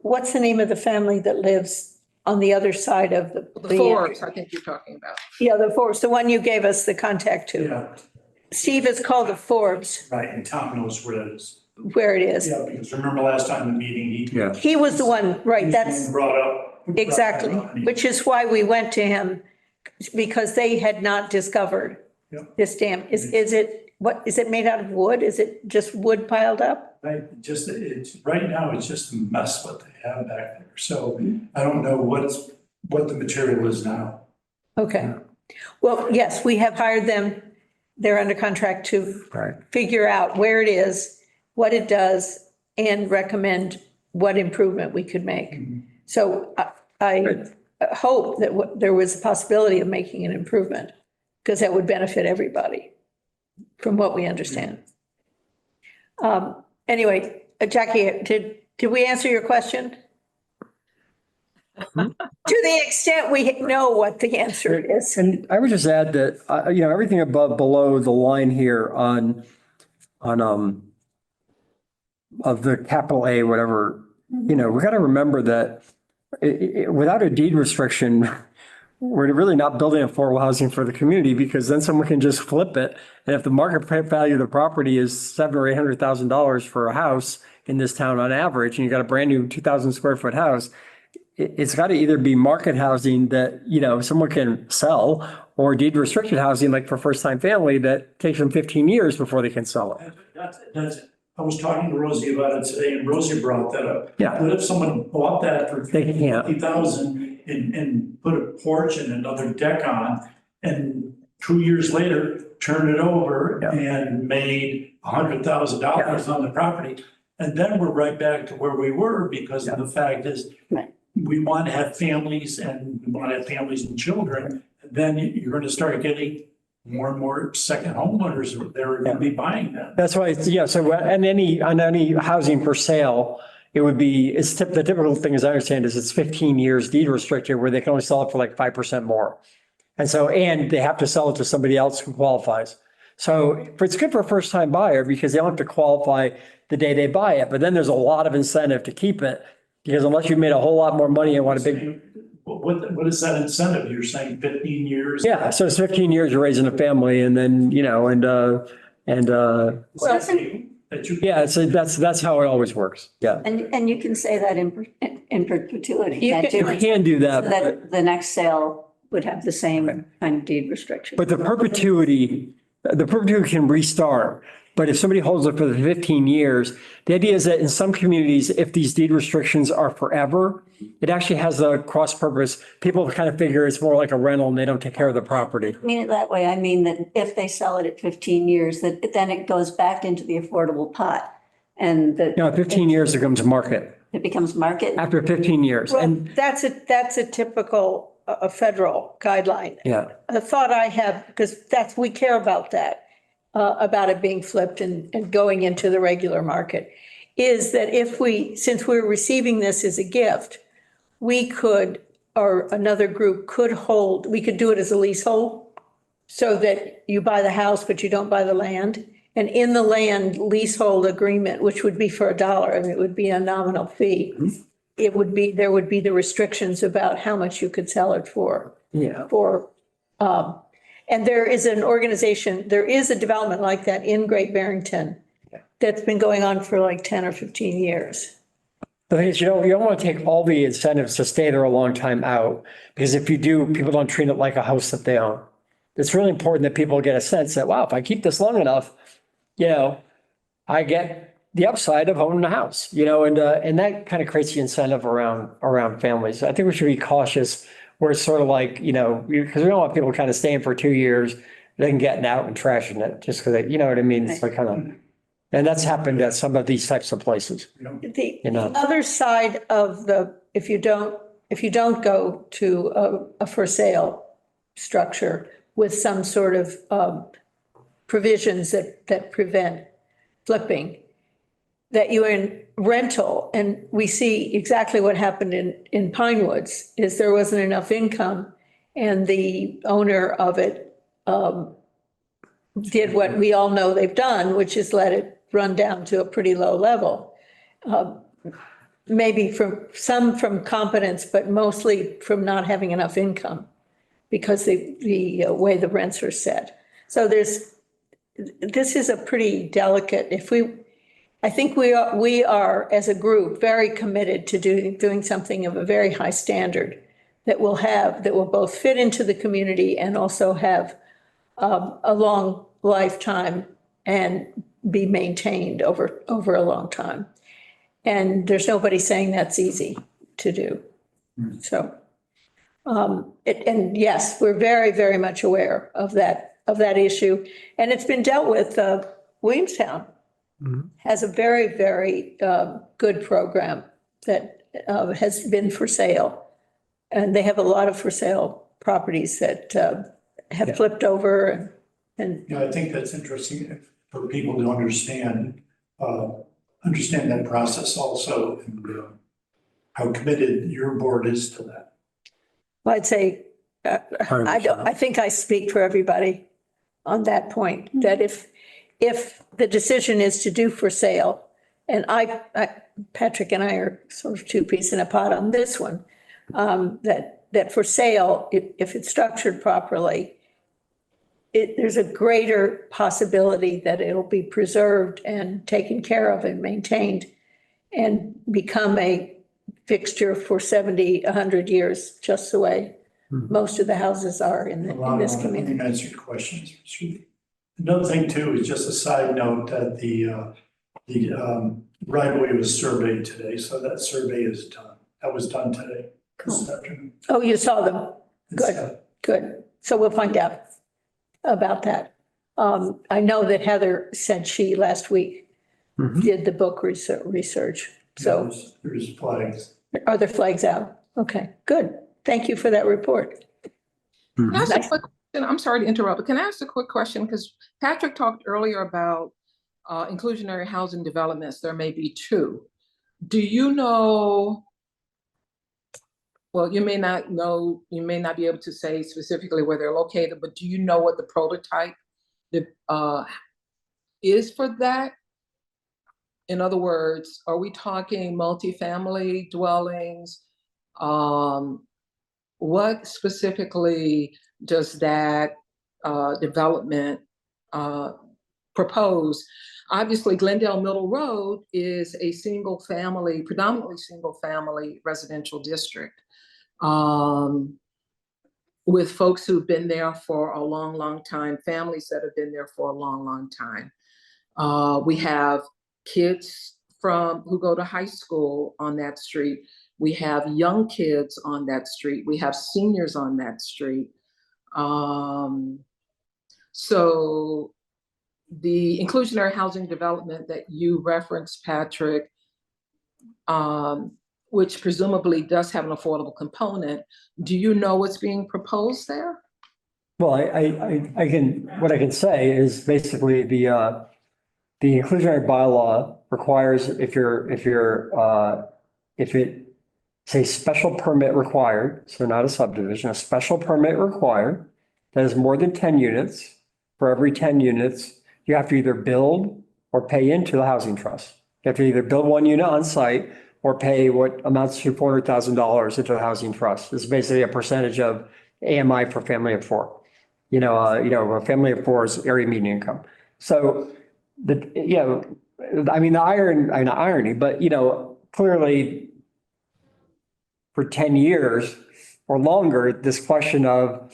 A: what's the name of the family that lives on the other side of the?
J: The Forbes, I think you're talking about.
A: Yeah, the Forbes, the one you gave us the contact to.
K: Yeah,
A: Steve is called the Forbes,
K: right, and Tom knows where it is.
A: where it is.
K: Yeah, because remember last time the meeting,
B: Yeah.
A: He was the one, right, that's.
K: Brought up.
A: Exactly, which is why we went to him, because they had not discovered
K: Yep.
A: this dam. Is it made out of wood? Is it just wood piled up?
K: Right, right now, it's just a mess what they have back there. So I don't know what the material is now.
A: Okay. Well, yes, we have hired them. They're under contract to
B: Right.
A: figure out where it is, what it does, and recommend what improvement we could make. So I hope that there was a possibility of making an improvement, because that would benefit everybody, from what we understand. Anyway, Jackie, did we answer your question? To the extent we know what the answer is.
B: And I would just add that, everything below the line here on, of the capital A, whatever, we got to remember that without a deed restriction, we're really not building affordable housing for the community, because then someone can just flip it. And if the market value of the property is $700,000 or $800,000 for a house in this town on average, and you got a brand new 2,000 square foot house, it's got to either be market housing that, someone can sell, or deed restricted housing, like for first time family, that takes them 15 years before they can sell it.
K: I was talking to Rosie about it today, and Rosie brought that up.
B: Yeah.
K: What if someone bought that for
B: They can't.
K: $50,000 and put a porch and another deck on, and 2 years later, turned it over
B: Yeah.
K: and made $100,000 on the property? And then we're right back to where we were, because the fact is,
E: Right.
K: we want to have families, and we want to have families and children. Then you're going to start getting more and more second homeowners that are going to be buying them.
B: That's why, so on any housing for sale, it would be, the typical thing, as I understand, is it's 15 years deed restricted, where they can only sell it for like 5% more. And so, and they have to sell it to somebody else who qualifies. So it's good for a first time buyer, because they don't have to qualify the day they buy it, but then there's a lot of incentive to keep it, because unless you made a whole lot more money and want a big.
K: What is that incentive? You're saying 15 years?
B: Yeah, so it's 15 years you're raising a family, and then,
K: Well,
B: yeah, so that's how it always works. Yeah.
E: And you can say that in perpetuity.
A: You
E: can't
B: You can do
E: So
B: that,
E: that the next sale would have the same kind of deed restriction.
B: but the perpetuity can restart. But if somebody holds it for the 15 years, the idea is that in some communities, if these deed restrictions are forever, it actually has a cross purpose. People kind of figure it's more like a rental and they don't take care of the property.
E: I mean it that way. I mean that if they sell it at 15 years, that then it goes back into the affordable pot, and that.
B: 15 years it becomes market,
E: It becomes market.
B: after 15 years.
A: Well,
B: And
A: that's a typical, a federal guideline.
B: yeah,
A: The thought I have, because we care about that, about it being flipped and going into the regular market, is that since we're receiving this as a gift, we could, or another group could we could do it as a leasehold, so that you buy the house, but you don't buy the land. And in the land leasehold agreement, which would be for $1, I mean, it would be a nominal fee. There would be the restrictions about how much you could sell it for.
B: yeah.
A: And there is a development like that in Great Barrington that's been going on for like 10 or 15 years.
B: The thing is, you don't want to take all the incentives to stay there a long time out, because if you do, people don't treat it like a house that they own. It's really important that people get a sense that, wow, if I keep this long enough, I get the upside of owning a house, and that kind of creates the incentive around families. I think we should be cautious where it's sort of like, because we don't want people kind of staying for 2 years, then getting out and trashing it just because they, you know what I mean? It's like kind of, and that's happened at some of these types of places.
A: The other side of if you don't go to a for sale structure with some sort of provisions that prevent flipping, that you're in rental, and we see exactly what happened in Pine Woods, is there wasn't enough income, and the owner of it did what we all know they've done, which is let it run down to a pretty low level. Maybe from competence, but mostly from not having enough income, because the way the rents are set. So this is a pretty delicate, I think we are as a group very committed to doing something of a very high standard that will both fit into the community and also have a long lifetime and be maintained over a long time. And there's nobody saying that's easy to do. So And yes, we're very, very much aware of that issue. And it's been dealt with, Williamstown has a very, very good program that has been for sale. And they have a lot of for sale properties that have flipped over and
K: Yeah, I think that's interesting for people to understand that process also, and how committed your board is to that.
A: I'd say, I think I speak for everybody on that point, that if the decision is to do for sale, and Patrick and I are sort of two peas in a pod on this one, that for sale, if it's structured properly, there's a greater possibility that it'll be preserved and taken care of and maintained and become a fixture for 70, 100 years, just the way most of the houses are in this community.
K: Unanswered questions. Another thing too is just a side note that the right of way was surveyed today, so that survey is done. That was done today. This afternoon.
A: Oh, you saw them? Good, good. So we'll find out about that. I know that Heather said she last week did the book research. So
K: there's flags.
A: Are there flags out? Okay, good. Thank you for that report.
J: Can I ask a quick question? I'm sorry to interrupt, but can I ask a quick question? Because Patrick talked earlier about inclusionary housing developments. There may be two. Do you know, well, you may not know, you may not be able to say specifically where they're located, but do you know what the prototype is for that? In other words, are we talking multifamily dwellings? What specifically does that development propose? Obviously, Glendale Middle Road is a predominantly single family residential district with folks who've been there for a long, long time, families that have been there for a long, long time. We have kids who go to high school on that street. We have young kids on that street. We have seniors on that street. So the inclusionary housing development that you referenced, Patrick, which presumably does have an affordable component, do you know what's being proposed there?
B: Well, what I can say is basically the inclusionary bylaw requires if it's a special permit required, so not a subdivision, a special permit required that is more than 10 units. For every 10 units, you have to either build or pay into the housing trust. You have to either build one unit on site or pay what amounts to $400,000 into the housing trust. It's basically a percentage of AMI for family of four. A family of four is area median income. So the irony, but clearly for 10 years or longer, this question of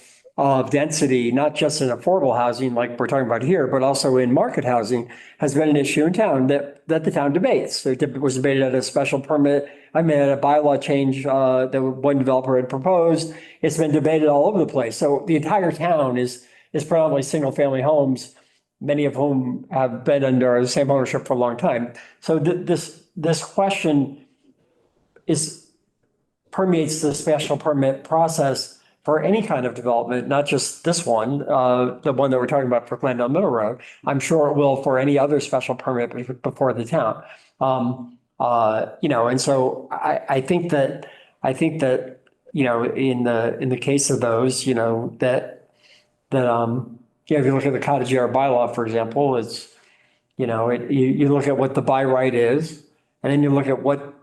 B: density, not just in affordable housing like we're talking about here, but also in market housing has been an issue in town that the town debates. It was debated at a special permit. At a bylaw change that one developer had proposed. It's been debated all over the place. So the entire town is predominantly single family homes, many of whom have been under the same ownership for a long time. So this question permeates the special permit process for any kind of development, not just this one, the one that we're talking about for Glendale Middle Road. I'm sure it will for any other special permit before the town. And so I think that in the case of those, if you look at the cottage yard bylaw, for example, it's you look at what the by right is, and then you look at what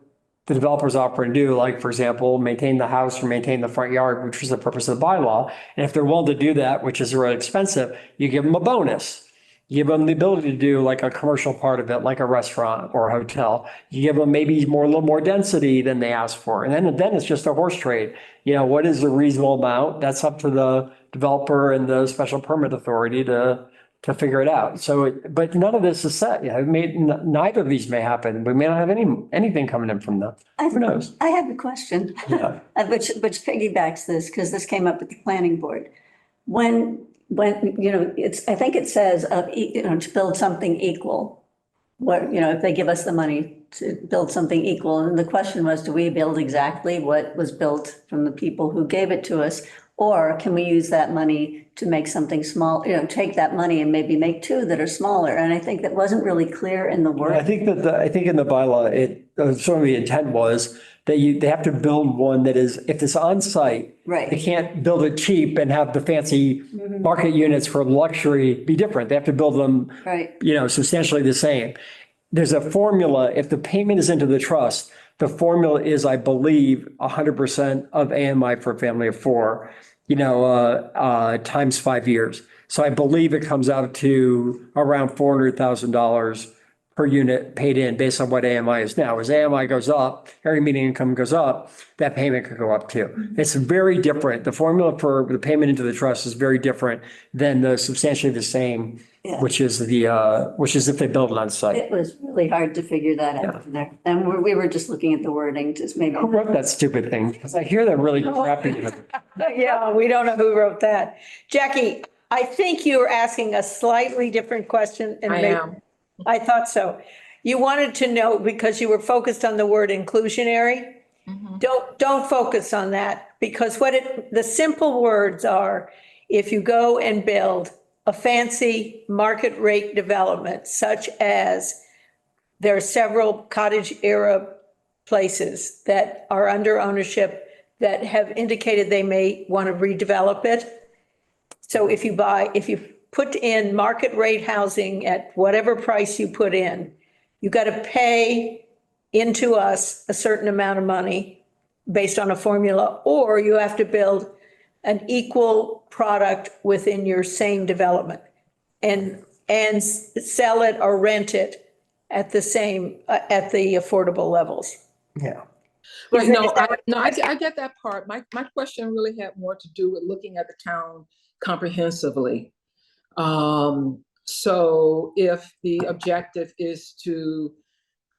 B: the developers offer to do, like, for example, maintain the house or maintain the front yard, which is the purpose of the bylaw. And if they're willing to do that, which is really expensive, you give them a bonus. You give them the ability to do like a commercial part of it, like a restaurant or a hotel. You give them maybe a little more density than they ask for. And then it's just a horse trade. What is a reasonable amount? That's up to the developer and the special permit authority to to figure it out. So, but none of this is set. Yeah, neither of these may happen. We may not have anything coming in from them. Who knows?
E: I have a question,
B: Yeah.
E: which piggybacks this, because this came up at the planning board. When, I think it says, to build something equal. What, if they give us the money to build something equal, and the question was, do we build exactly what was built from the people who gave it to us? Or can we use that money to make something small, take that money and maybe make two that are smaller? And I think that wasn't really clear in the
B: I
E: word.
B: think I think in the bylaw, some of the intent was that they have to build one that is, if it's on site.
E: Right.
B: They can't build it cheap and have the fancy market units for luxury be different. They have to build them,
E: Right.
B: Substantially the same. There's a formula. If the payment is into the trust, the formula is, I believe, 100% of AMI for a family of four, times 5 years. So I believe it comes out to around $400,000 per unit paid in based on what AMI is now. As AMI goes up, area median income goes up, that payment could go up too. It's very different. The formula for the payment into the trust is very different than the substantially the same,
E: Yeah.
B: which is if they build it on site.
E: It was really hard to figure that out there. And we were just looking at the wording, just maybe.
B: Who wrote that stupid thing? Because I hear them really crappy.
A: Yeah, we don't know who wrote that. Jackie, I think you were asking a slightly different question. And
J: I
A: maybe-
J: am.
A: I thought so. You wanted to know, because you were focused on the word inclusionary. Don't focus on that, because the simple words are, if you go and build a fancy market rate development, such as there are several cottage era places that are under ownership that have indicated they may want to redevelop it. So if you put in market rate housing at whatever price you put in, you got to pay into us a certain amount of money based on a formula, or you have to build an equal product within your same development and sell it or rent it at the same, at the affordable levels.
B: Yeah.
J: Right, I get that part. My question really had more to do with looking at the town comprehensively. So if the objective is to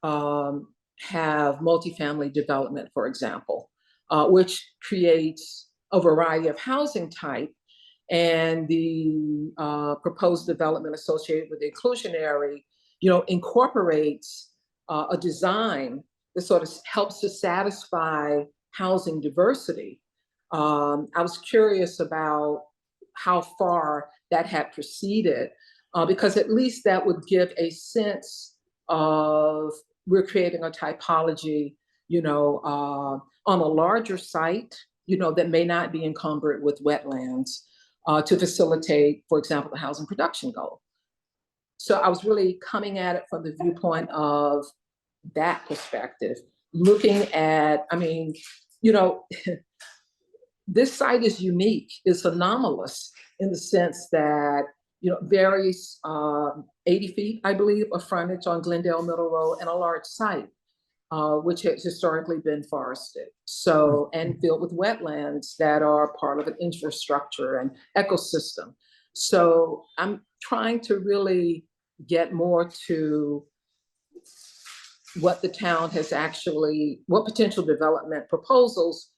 J: have multifamily development, for example, which creates a variety of housing type, and the proposed development associated with the inclusionary, incorporates a design that sort of helps to satisfy housing diversity. I was curious about how far that had proceeded, because at least that would give a sense of we're creating a typology, on a larger site, that may not be encumbered with wetlands, to facilitate, for example, the housing production goal. So I was really coming at it from the viewpoint of that perspective, looking at, this site is unique, it's anomalous in the sense that, varies 80 feet, I believe, of frontage on Glendale Middle Road, and a large site, which has historically been forested. So, and filled with wetlands that are part of an infrastructure and ecosystem. So I'm trying to really get more to what the town has actually, what potential development proposals,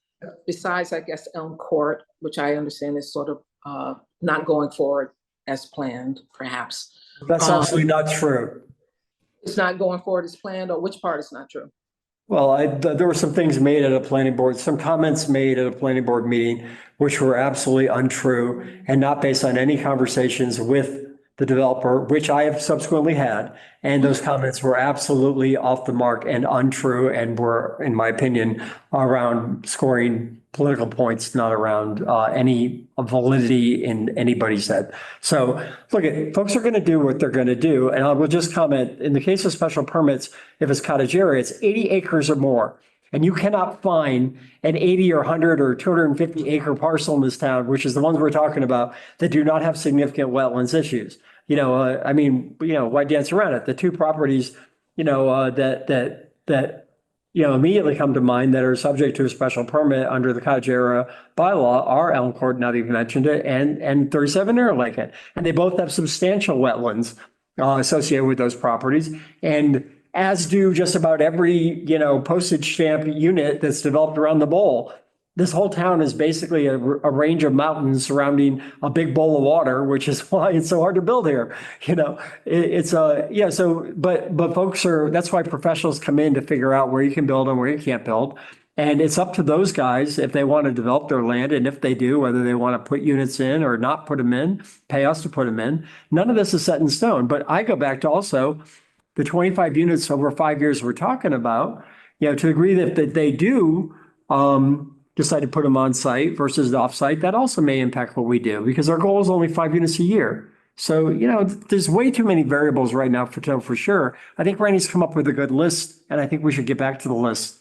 J: besides, I guess, Elm Court, which I understand is sort of not going forward as planned, perhaps.
B: That's absolutely not true.
J: It's not going forward as planned, or which part is not true?
B: Well, there were some things made at a planning board, some comments made at a planning board meeting, which were absolutely untrue and not based on any conversations with the developer, which I have subsequently had. And those comments were absolutely off the mark and untrue, and were, in my opinion, around scoring political points, not around any validity in anybody's head. So look, folks are going to do what they're going to do. And I will just comment, in the case of special permits, if it's cottage area, it's 80 acres or more. And you cannot find an 80 or 100 or 250 acre parcel in this town, which is the ones we're talking about, that do not have significant wetlands issues. Why dance around it? The two properties, that immediately come to mind that are subject to a special permit under the cottage era bylaw are Elm Court, now that you've mentioned it, and 37 Interlaken. And they both have substantial wetlands associated with those properties. And as do just about every, postage stamp unit that's developed around the bowl. This whole town is basically a range of mountains surrounding a big bowl of water, which is why it's so hard to build here. But folks that's why professionals come in to figure out where you can build and where you can't build. And it's up to those guys if they want to develop their land, and if they do, whether they want to put units in or not put them in, pay us to put them in. None of this is set in stone, but I go back to also the 25 units over 5 years we're talking about, to agree that they do, decide to put them on site versus off site, that also may impact what we do, because our goal is only 5 units a year. So, there's way too many variables right now to know for sure. I think Randy's come up with a good list, and I think we should get back to the list.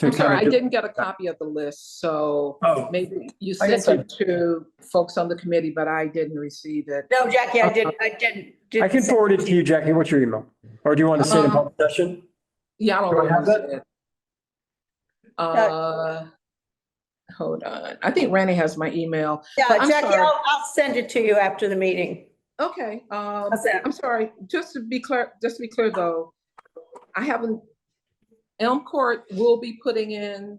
J: I'm sorry, I didn't get a copy of the list, so maybe you
B: I guess
J: sent it to folks on the committee, but I didn't receive it.
A: No, Jackie, I didn't.
B: I can forward it to you, Jackie. What's your email? Or do you want to say it in public session?
J: Yeah, I don't
B: Do I
J: know
B: have
J: what
B: that?
J: you said. Hold on. I think Randy has my email.
A: Yeah,
J: But I'm
A: Jackie,
J: sorry.
A: I'll send it to you after the meeting.
J: Okay,
A: How's that?
J: I'm sorry, just to be clear though, Elm Court will be putting in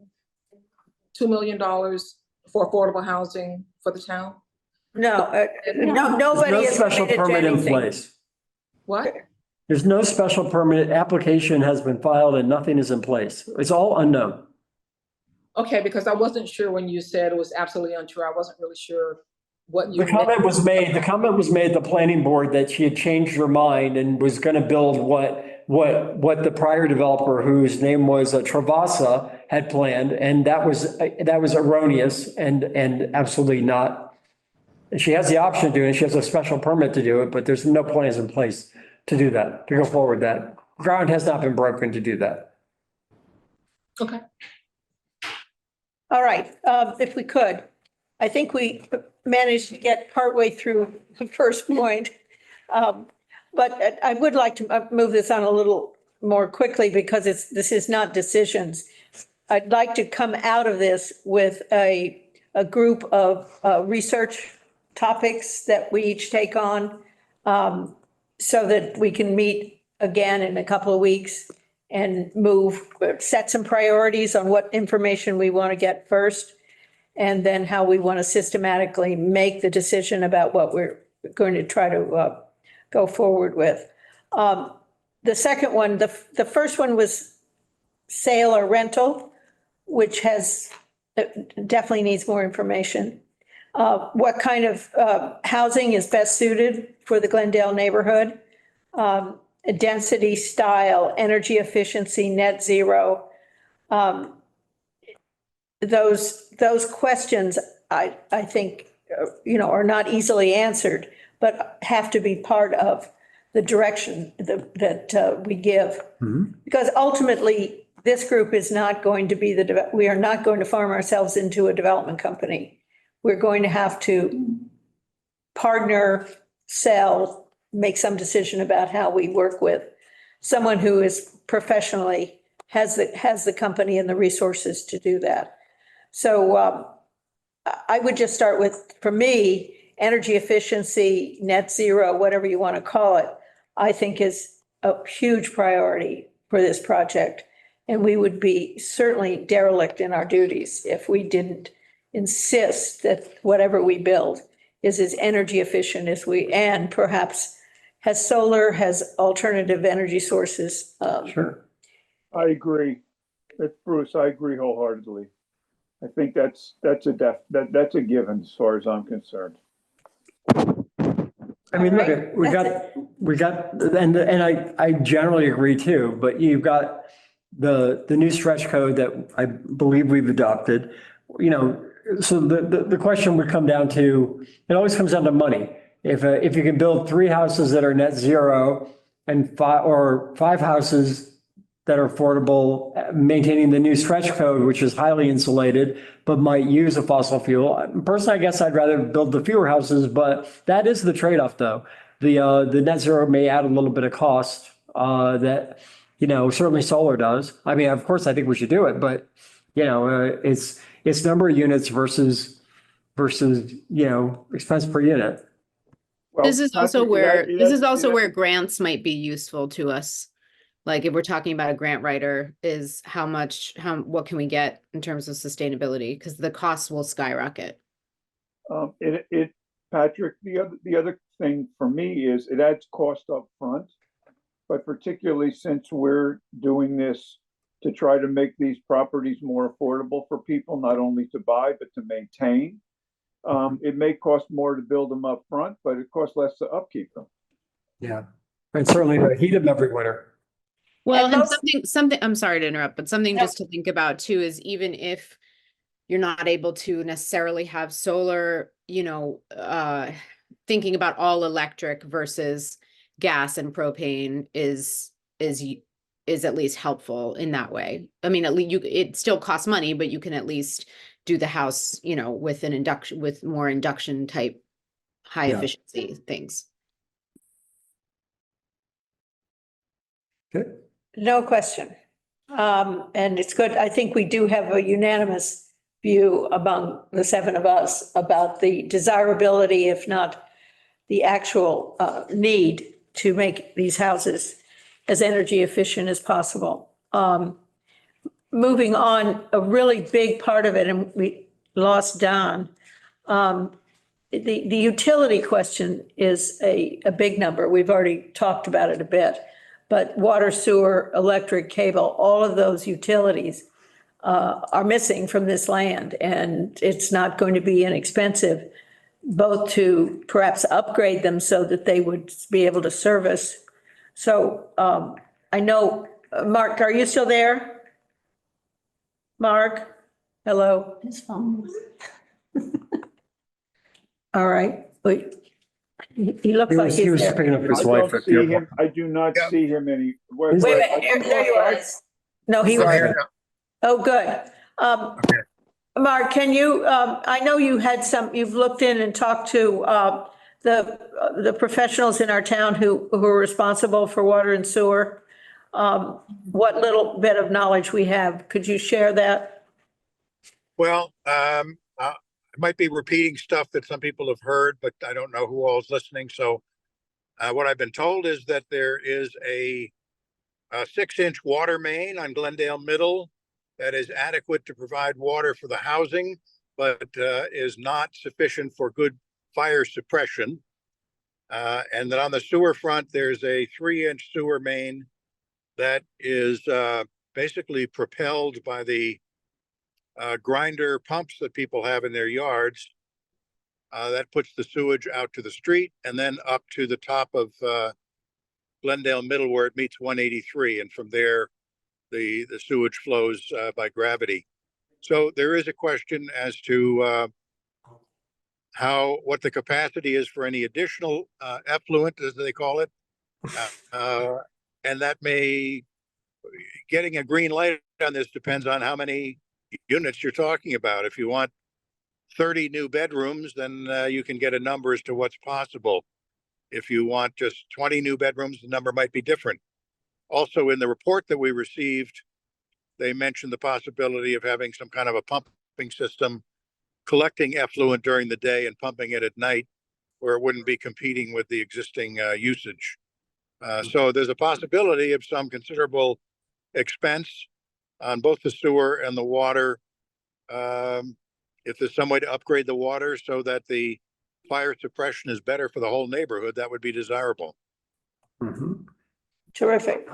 J: $2 million for affordable housing for the town?
A: No, nobody
B: There's
A: has
B: no special
A: committed to
B: permit in
A: anything.
B: place.
J: What?
B: There's no special permit application has been filed and nothing is in place. It's all unknown.
J: Okay, because I wasn't sure when you said it was absolutely untrue. I wasn't really sure what you
B: The comment
J: meant.
B: was made at the planning board that she had changed her mind and was going to build what the prior developer, whose name was Travasa, had planned. And that was erroneous and absolutely not. She has the option to do it. She has a special permit to do it, but there's no plans in place to do that, to go forward that. Ground has not been broken to do that.
J: Okay.
A: All right, if we could, I think we managed to get partway through the first point. But I would like to move this on a little more quickly because this is not decisions. I'd like to come out of this with a group of research topics that we each take on, so that we can meet again in a couple of weeks and set some priorities on what information we want to get first, and then how we want to systematically make the decision about what we're going to try to go forward with. The second one, the first one was sale or rental, which definitely needs more information. What kind of housing is best suited for the Glendale neighborhood? Density, style, energy efficiency, net zero. Those questions, I think, are not easily answered, but have to be part of the direction that we give. Because ultimately, this group is not going to be we are not going to farm ourselves into a development company. We're going to have to partner, sell, make some decision about how we work with someone who is professionally has the company and the resources to do that. So I would just start with, for me, energy efficiency, net zero, whatever you want to call it, I think is a huge priority for this project. And we would be certainly derelict in our duties if we didn't insist that whatever we build is as energy efficient as and perhaps has solar, has alternative energy sources.
B: Sure.
F: I agree. Bruce, I agree wholeheartedly. I think that's a given as far as I'm concerned.
B: I mean, look, we got, and I generally agree too, but you've got the new stretch code that I believe we've adopted, so the question would come down to, it always comes down to money. If you can build 3 houses that are net zero and 5 houses that are affordable, maintaining the new stretch code, which is highly insulated, but might use a fossil fuel. Personally, I guess I'd rather build the fewer houses, but that is the trade-off though. The net zero may add a little bit of cost that You know, certainly solar does. I mean, of course, I think we should do it, but you know, it's number of units versus, you know, expense per unit.
F: Well,
G: This is also
F: Patrick,
G: where,
F: it
G: this
F: has-
G: is also
F: it
G: where
F: has-
G: grants might be useful to us. Like if we're talking about a grant writer, is how much, what can we get in terms of sustainability? Because the costs will skyrocket.
F: Patrick, the other thing for me is it adds cost up front, but particularly since we're doing this to try to make these properties more affordable for people, not only to buy, but to maintain. It may cost more to build them up front, but it costs less to upkeep them.
B: Yeah. And certainly the heat of every winter.
G: Well,
A: And
G: and
A: most-
G: something, I'm sorry to interrupt, but something
A: No.
G: just to think about too is even if you're not able to necessarily have solar, you know, thinking about all electric versus gas and propane is at least helpful in that way. I mean, at least it still costs money, but you can at least do the house, you know, with an induction, with more induction type high
B: Yeah.
G: efficiency things.
B: Good.
A: No question. And it's good. I think we do have a unanimous view among the seven of us about the desirability, if not the actual need to make these houses as energy efficient as possible. Moving on, a really big part of it, and we lost Don. The utility question is a big number. We've already talked about it a bit. But water, sewer, electric, cable, all of those utilities are missing from this land. And it's not going to be inexpensive, both to perhaps upgrade them so that they would be able to service. So I know, Mark, are you still there? Mark, hello?
E: His phone.
A: All right. Wait. He looks like
B: He
A: he's
B: was
A: there.
B: picking up his
F: I
B: wife
F: don't
B: at the
F: see
B: airport.
F: him, I do not
C: Yeah.
F: see him any.
A: Wait a minute, there you are. No, he
C: I'm
A: was.
C: here now.
A: Oh, good. Mark, can you, I know you had some, you've looked in and talked to the professionals in our town who are responsible for water and sewer. What little bit of knowledge we have, could you share that?
D: Well, I might be repeating stuff that some people have heard, but I don't know who all is listening. So what I've been told is that there is a 6-inch water main on Glendale Middle that is adequate to provide water for the housing, but is not sufficient for good fire suppression. And that on the sewer front, there's a 3-inch sewer main that is basically propelled by the grinder pumps that people have in their yards. That puts the sewage out to the street and then up to the top of Glendale Middle where it meets 183. And from there, the sewage flows by gravity. So there is a question as to what the capacity is for any additional effluent, as they call it. And that getting a green light on this depends on how many units you're talking about. If you want 30 new bedrooms, then you can get a number as to what's possible. If you want just 20 new bedrooms, the number might be different. Also, in the report that we received, they mentioned the possibility of having some kind of a pumping system, collecting effluent during the day and pumping it at night, where it wouldn't be competing with the existing usage. So there's a possibility of some considerable expense on both the sewer and the water. If there's some way to upgrade the water so that the fire suppression is better for the whole neighborhood, that would be desirable.
B: Mhm.
A: Terrific.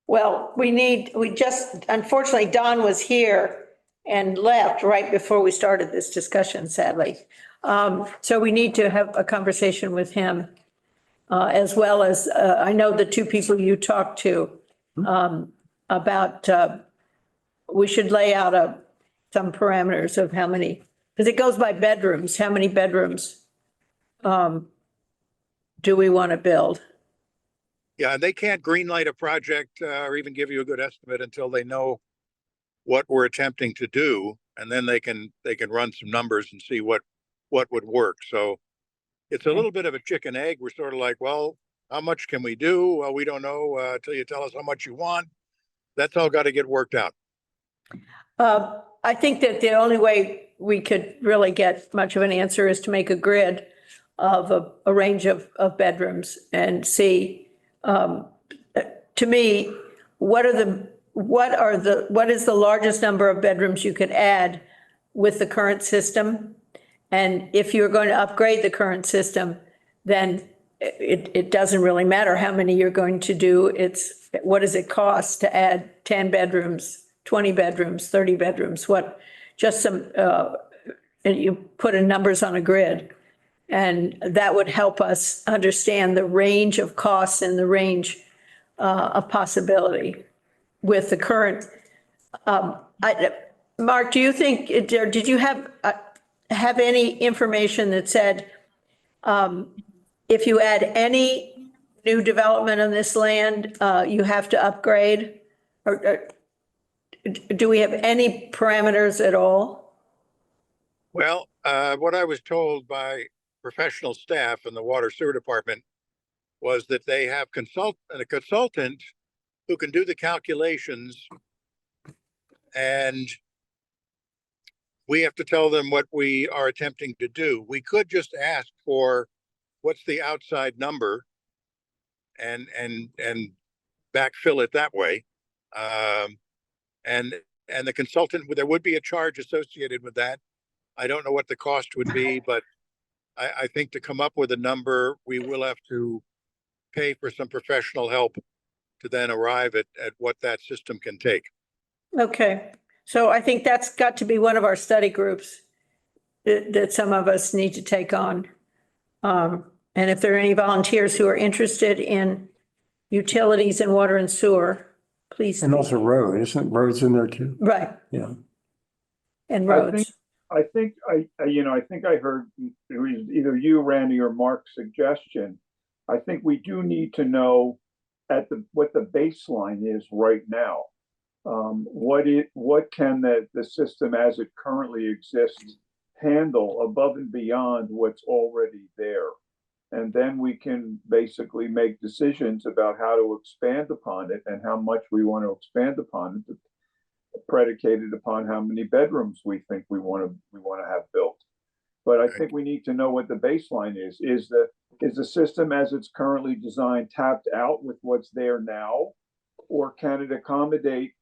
A: Well, unfortunately, Don was here and left right before we started this discussion, sadly. So we need to have a conversation with him, as well as, I know the two people you talked to, about, we should lay out some parameters of how many, because it goes by bedrooms, how many bedrooms do we want to build?
D: Yeah, and they can't greenlight a project or even give you a good estimate until they know what we're attempting to do, and then they can run some numbers and see what would work. So it's a little bit of a chicken egg. We're sort of like, well, how much can we do? Well, we don't know until you tell us how much you want. That's all got to get worked out.
A: I think that the only way we could really get much of an answer is to make a grid of a range of bedrooms and see, to me, what is the largest number of bedrooms you could add with the current system? And if you're going to upgrade the current system, then it doesn't really matter how many you're going to do. It's what does it cost to add 10 bedrooms, 20 bedrooms, 30 bedrooms, just some, and you put in numbers on a grid. And that would help us understand the range of costs and the range of possibility with the current. Mark, do you think, did you have any information that said, if you add any new development on this land, you have to upgrade? Or do we have any parameters at all?
D: Well, what I was told by professional staff in the water sewer department was that they have a consultant who can do the calculations, and we have to tell them what we are attempting to do. We could just ask for what's the outside number and backfill it that way. And the consultant, there would be a charge associated with that. I don't know what the cost would be, but I think to come up with a number, we will have to pay for some professional help to then arrive at what that system can take.
A: Okay, so I think that's got to be one of our study groups that some of us need to take on. And if there are any volunteers who are interested in utilities and water and sewer, please.
B: And also road, isn't roads in there too?
A: Right.
B: Yeah.
A: And roads.
F: I think I heard it was either you, Randy, or Mark's suggestion. I think we do need to know what the baseline is right now. What can the system as it currently exists handle above and beyond what's already there? And then we can basically make decisions about how to expand upon it and how much we want to expand upon it, predicated upon how many bedrooms we think we want to have built. But I think we need to know what the baseline is. Is the system as it's currently designed tapped out with what's there now, or can it accommodate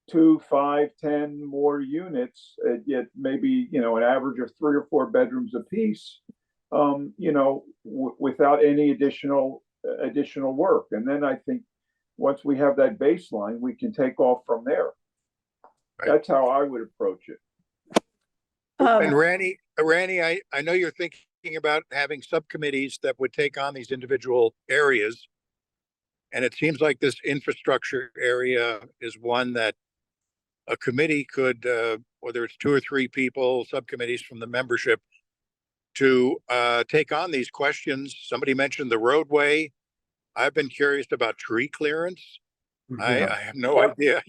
F: 2, 5, 10 more units, yet maybe, an average of 3 or 4 bedrooms apiece, without any additional work? And then I think once we have that baseline, we can take off from there. Right. That's how I would approach it.
D: And Randy, I know you're thinking about having subcommittees that would take on these individual areas. And it seems like this infrastructure area is one that a committee could, whether it's 2 or 3 people, subcommittees from the membership, to take on these questions. Somebody mentioned the roadway. I've been curious about tree clearance. Yeah. I have no idea,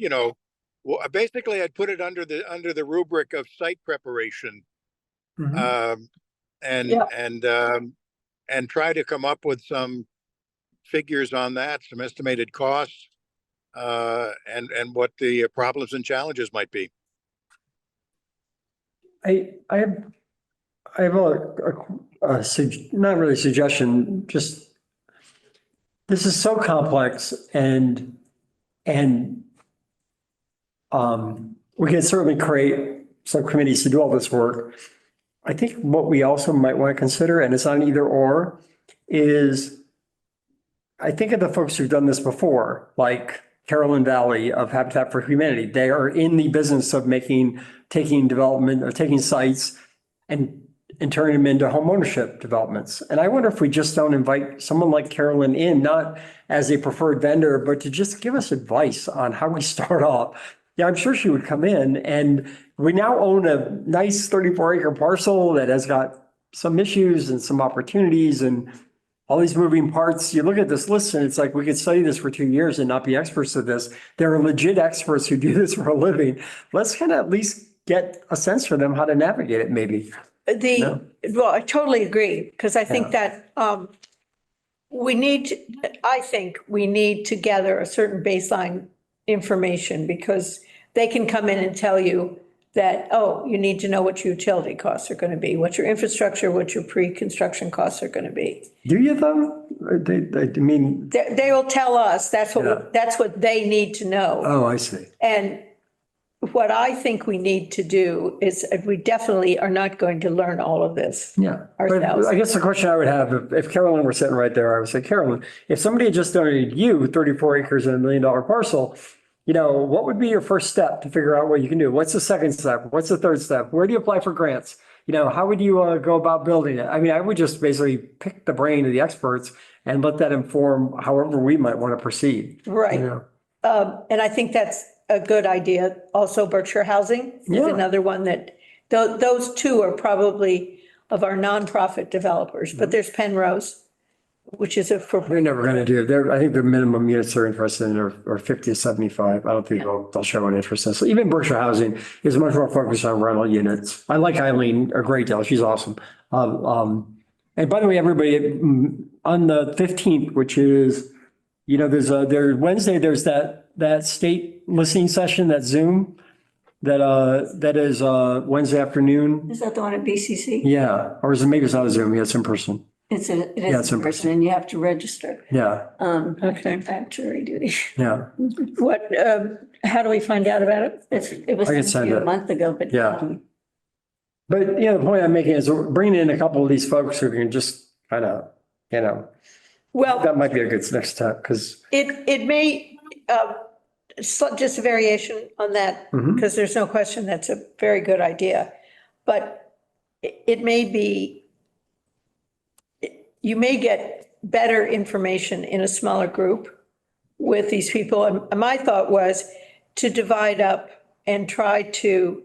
D: Well, basically I'd put it under the rubric of site preparation. Mm-hmm. And try to come up with some figures on that, some estimated costs, and what the problems and challenges might be.
B: I have not really a suggestion, just this is so complex and we can certainly create subcommittees to do all this work. I think what we also might want to consider, and it's on either or, is I think of the folks who've done this before, like Carolyn Valley of Habitat for Humanity. They are in the business of taking development or taking sites and turning them into homeownership developments. And I wonder if we just don't invite someone like Carolyn in, not as a preferred vendor, but to just give us advice on how we start off. Yeah, I'm sure she would come in, and we now own a nice 34-acre parcel that has got some issues and some opportunities and all these moving parts. You look at this list and it's like, we could study this for 2 years and not be experts at this. There are legit experts who do this for a living. Let's kind of at least get a sense for them how to navigate it, maybe.
A: Well, I totally agree, because I think that We need, I think we need to gather a certain baseline information because they can come in and tell you that, oh, you need to know what your utility costs are going to be, what your infrastructure, what your pre-construction costs are going to be.
B: Do you though? I mean,
A: They will tell us,
B: Yeah.
A: that's what they need to know.
B: oh, I see.
A: And what I think we need to do is we definitely are not going to learn all of this.
B: Yeah, but
A: Ourselves.
B: I guess the question I would have, if Carolyn were sitting right there, I would say, Carolyn, if somebody had just donated you 34 acres and $1 million parcel, what would be your first step to figure out what you can do? What's the second step? What's the third step? Where do you apply for grants? How would you go about building it? I mean, I would just basically pick the brain of the experts and let that inform however we might want to proceed.
A: Right. And I think that's a good idea. Also Berkshire Housing is
B: Yeah.
A: another one that, those two are probably of our nonprofit developers, but there's Penrose, which is
B: They're never going to do it. I think the minimum units they're interested in are 50 to 75. I don't think they'll show an interest in. So even Berkshire Housing is much more focused on rental units. I like Eileen a great deal. She's awesome. And by the way, everybody, on the 15th, which is, there's Wednesday, there's that state listening session, that Zoom, that is Wednesday afternoon.
E: Is that the one at BCC?
B: Yeah, or is it, maybe it's not a Zoom, yeah, it's in person.
E: It is
B: it's in
E: in person and you have to register.
B: Yeah,
A: Okay.
E: I have jury duty.
B: yeah.
A: what, how do we find out about it?
E: It was
B: I can
E: sent
B: send
E: to you a
B: it.
E: month ago, but.
B: Yeah. But, the point I'm making is bringing in a couple of these folks who can just kind of,
A: Well,
B: that might be a good next step because,
A: it may, just a variation on that,
B: Mhm.
A: because there's no question that's a very good idea. But it may be, you may get better information in a smaller group with these people. And my thought was to divide up and try to,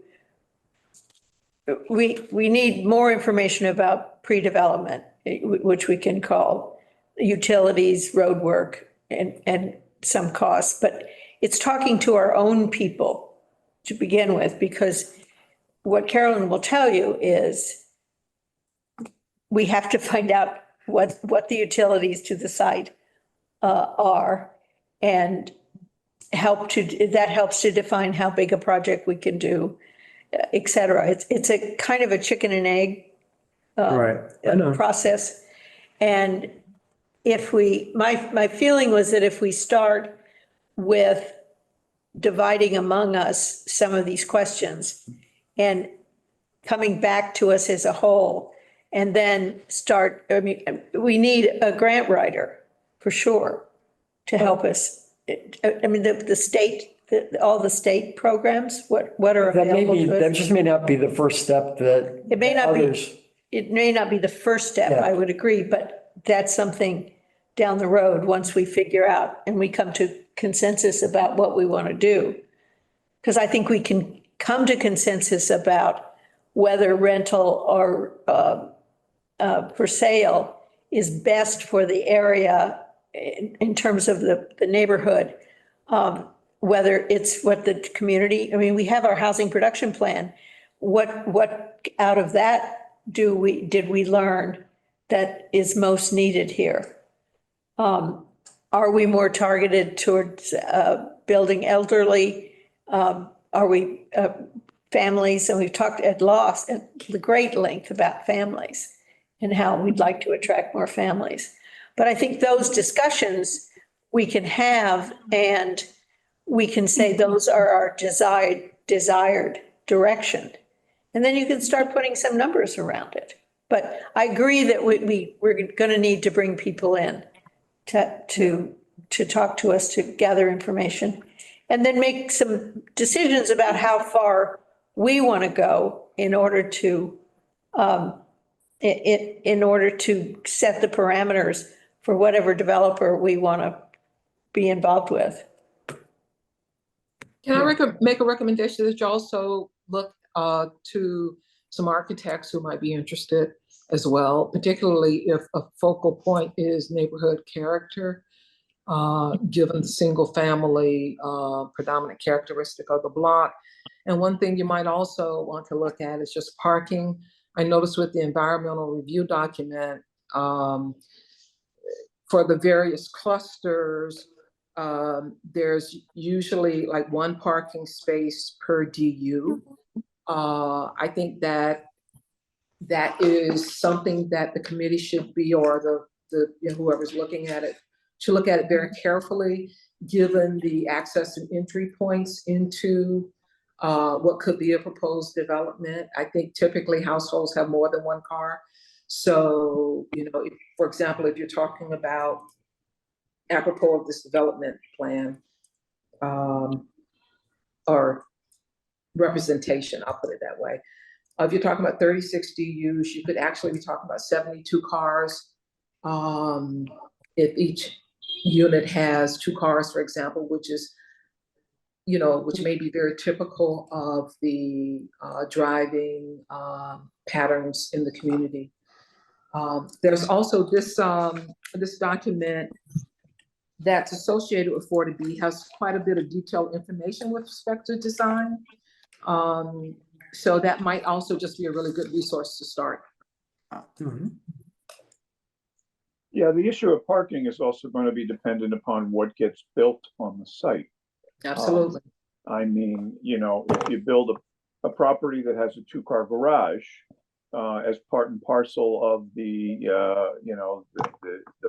A: we need more information about pre-development, which we can call utilities, road work, and some costs. But it's talking to our own people to begin with, because what Carolyn will tell you is we have to find out what the utilities to the site are, and that helps to define how big a project we can do, et cetera. It's a kind of a chicken and egg
B: right, I know.
A: process. And my feeling was that if we start with dividing among us some of these questions and coming back to us as a whole, and then we need a grant writer for sure to help us. The state, all the state programs, what are
B: That
A: available to
B: that
A: us?
B: just may not be the first step that
A: It may not be.
B: others.
A: It may not be the first step,
B: Yeah.
A: I would agree, but that's something down the road, once we figure out and we come to consensus about what we want to do. Because I think we can come to consensus about whether rental or for sale is best for the area in terms of the neighborhood. Whether it's what the community, we have our housing production plan. What out of that did we learn that is most needed here? Are we more targeted towards building elderly? Are we families? And we've talked at the great length about families and how we'd like to attract more families. But I think those discussions we can have, and we can say those are our desired direction. And then you can start putting some numbers around it. But I agree that we're going to need to bring people in to talk to us, to gather information, and then make some decisions about how far we want to go in order to set the parameters for whatever developer we want to be involved with.
J: Can I make a recommendation that you also look to some architects who might be interested as well, particularly if a focal point is neighborhood character, given the single family predominant characteristic of the block. And one thing you might also want to look at is just parking. I noticed with the environmental review document, for the various clusters, there's usually like one parking space per DU. I think that is something that the committee should be, or whoever's looking at it, should look at it very carefully, given the access and entry points into what could be a proposed development. I think typically households have more than one car. So, if, for example, if you're talking about, apropos of this development plan, or representation, I'll put it that way. If you're talking about 36 DUs, you could actually be talking about 72 cars. If each unit has 2 cars, for example, which is, which may be very typical of the driving patterns in the community. There's also this document that's associated with 40B, has quite a bit of detailed information with respect to design. So that might also just be a really good resource to start.
F: Yeah, the issue of parking is also going to be dependent upon what gets built on the site.
J: Absolutely.
F: I mean, if you build a property that has a 2-car garage as part and parcel of the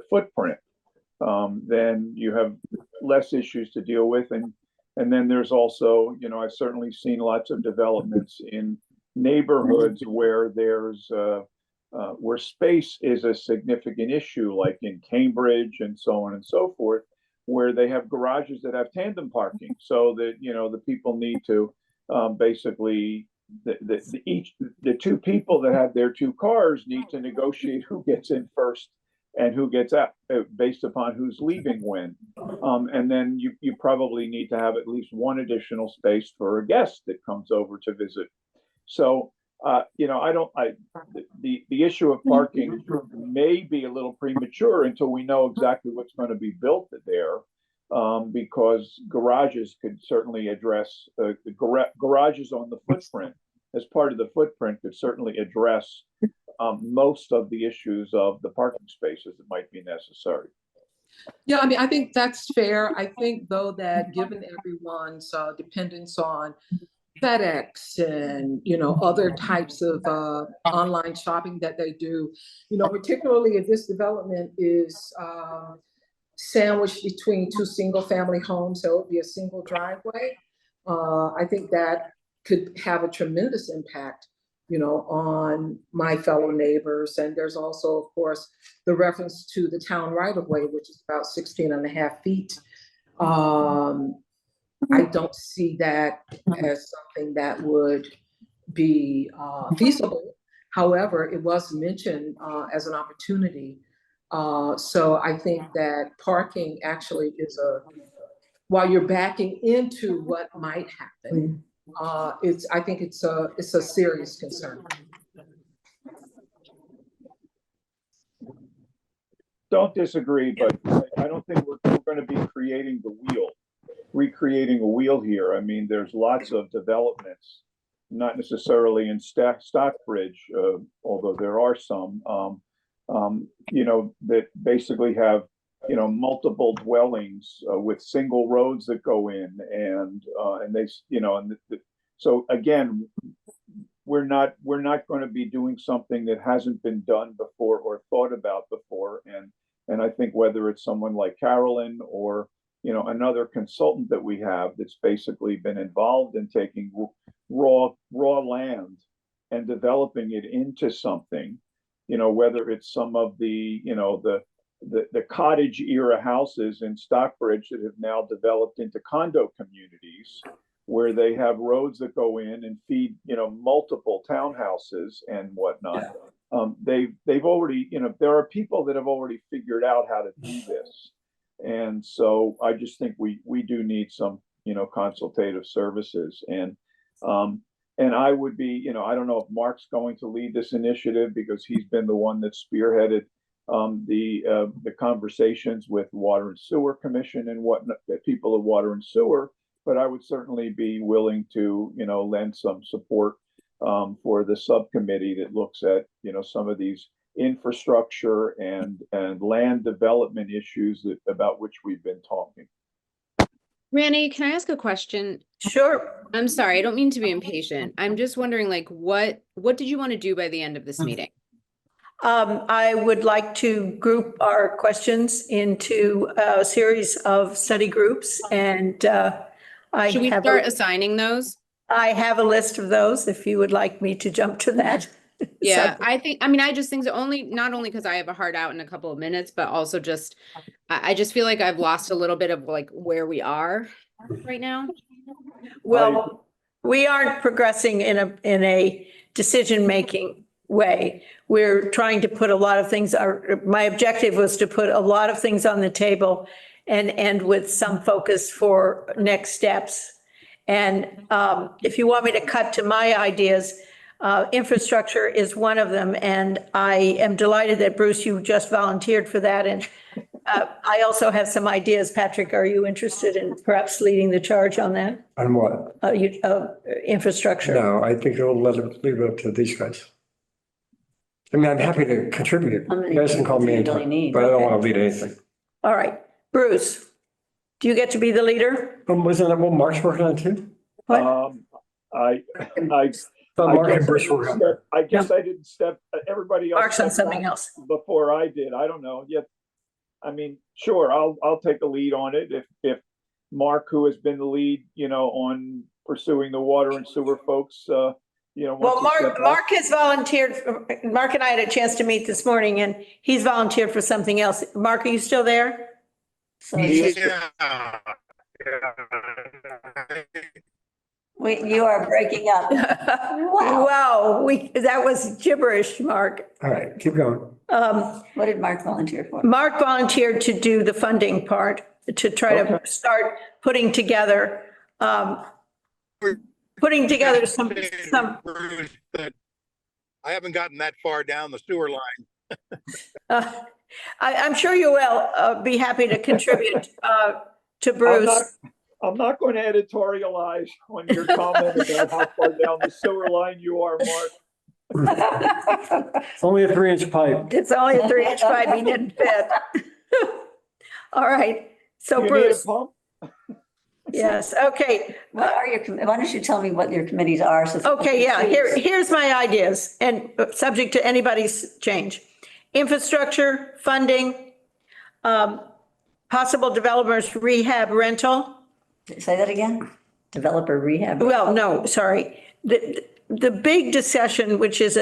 F: footprint, then you have less issues to deal with. And then there's also, I've certainly seen lots of developments in neighborhoods where there's where space is a significant issue, like in Cambridge and so on and so forth, where they have garages that have tandem parking, so that the people need to basically the 2 people that have their 2 cars need to negotiate who gets in first and who gets out based upon who's leaving when. And then you probably need to have at least one additional space for a guest that comes over to visit. So, the issue of parking may be a little premature until we know exactly what's going to be built there, because garages could certainly address, the garages on the footprint, as part of the footprint, could certainly address most of the issues of the parking spaces that might be necessary.
J: Yeah, I mean, I think that's fair. I think, though, that given everyone's dependence on FedEx and, other types of online shopping that they do, particularly if this development is sandwiched between 2 single-family homes, so it would be a single driveway. I think that could have a tremendous impact, on my fellow neighbors. And there's also, of course, the reference to the town right-of-way, which is about 16.5 feet. I don't see that as something that would be feasible. However, it was mentioned as an opportunity. So I think that parking actually is while you're backing into what might happen, I think it's a serious concern.
F: Don't disagree, but I don't think we're going to be recreating a wheel here. I mean, there's lots of developments, not necessarily in Stockbridge, although there are some, that basically have, multiple dwellings with single roads that go in, and they, so again, we're not going to be doing something that hasn't been done before or thought about before, and I think whether it's someone like Carolyn or another consultant that we have that's basically been involved in taking raw land and developing it into something, whether it's some of the the cottage era houses in Stockbridge that have now developed into condo communities, where they have roads that go in and feed multiple townhouses and whatnot. They've already, there are people that have already figured out how to do this. And so I just think we do need some, consultative services. And I would be, I don't know if Mark's going to lead this initiative, because he's been the one that spearheaded the conversations with Water and Sewer Commission and whatnot, the people of Water and Sewer. But I would certainly be willing to, lend some support for the subcommittee that looks at, some of these infrastructure and land development issues about which we've been talking.
G: Randy, can I ask a question?
A: Sure.
G: I'm sorry, I don't mean to be impatient. I'm just wondering, like, what did you want to do by the end of this meeting?
A: I would like to group our questions into a series of study groups, and I
G: Should we
A: have,
G: start assigning those?
A: I have a list of those, if you would like me to jump to that.
G: Yeah,
A: subject.
G: I just think that not only because I have a hard out in a couple of minutes, but also just, I just feel like I've lost a little bit of like where we are right now.
A: Well, we aren't progressing in a decision-making way. We're trying to put a lot of things, my objective was to put a lot of things on the table and end with some focus for next steps. And if you want me to cut to my ideas, infrastructure is one of them. And I am delighted that Bruce, you just volunteered for that. And I also have some ideas. Patrick, are you interested in perhaps leading the charge on that?
B: On what?
A: Infrastructure?
B: No, I think we'll leave it up to these guys. I mean, I'm happy to contribute.
E: How many
B: You guys can call me
E: people do you
B: anytime,
E: need?
B: but I don't
E: Okay.
B: want to lead anything.
A: All right, Bruce, do you get to be the leader?
B: Wasn't that what Mark's working on too?
A: What?
F: I
B: Thought
F: I
B: Mark and
F: guess
B: Bruce were on there.
F: I guess I didn't step, everybody else.
A: Mark's on
F: stepped
A: something
F: back
A: else.
F: Before I did. I don't know yet. I mean, sure, I'll take the lead on it if Mark, who has been the lead, on pursuing the water and sewer folks,
A: Well,
F: wants to step back.
A: Mark has volunteered, Mark and I had a chance to meet this morning and he's volunteered for something else. Mark, are you still there?
E: So
D: Yeah.
E: you are breaking up. Wow.
A: Wow, that was gibberish, Mark.
B: All right, keep going.
E: What did Mark volunteer for?
A: Mark volunteered to do the funding part, to try to
F: Okay.
A: start putting together some.
D: I haven't gotten that far down the sewer line.
A: I'm sure you will be happy to contribute to Bruce.
F: I'm not going to editorialize on your comment about how far down the sewer line you are, Mark.
B: It's only a 3-inch pipe.
A: It's only a 3-inch pipe, he didn't fit. All right, so
F: You need a
A: Bruce,
F: pump?
A: yes, okay.
E: What are why don't you tell me what your committees are?
A: Okay, yeah, here's my ideas, and subject to anybody's change. Infrastructure, funding, possible developers rehab rental.
E: Say that again? Developer rehab?
A: Well, no, sorry. The big discussion, which is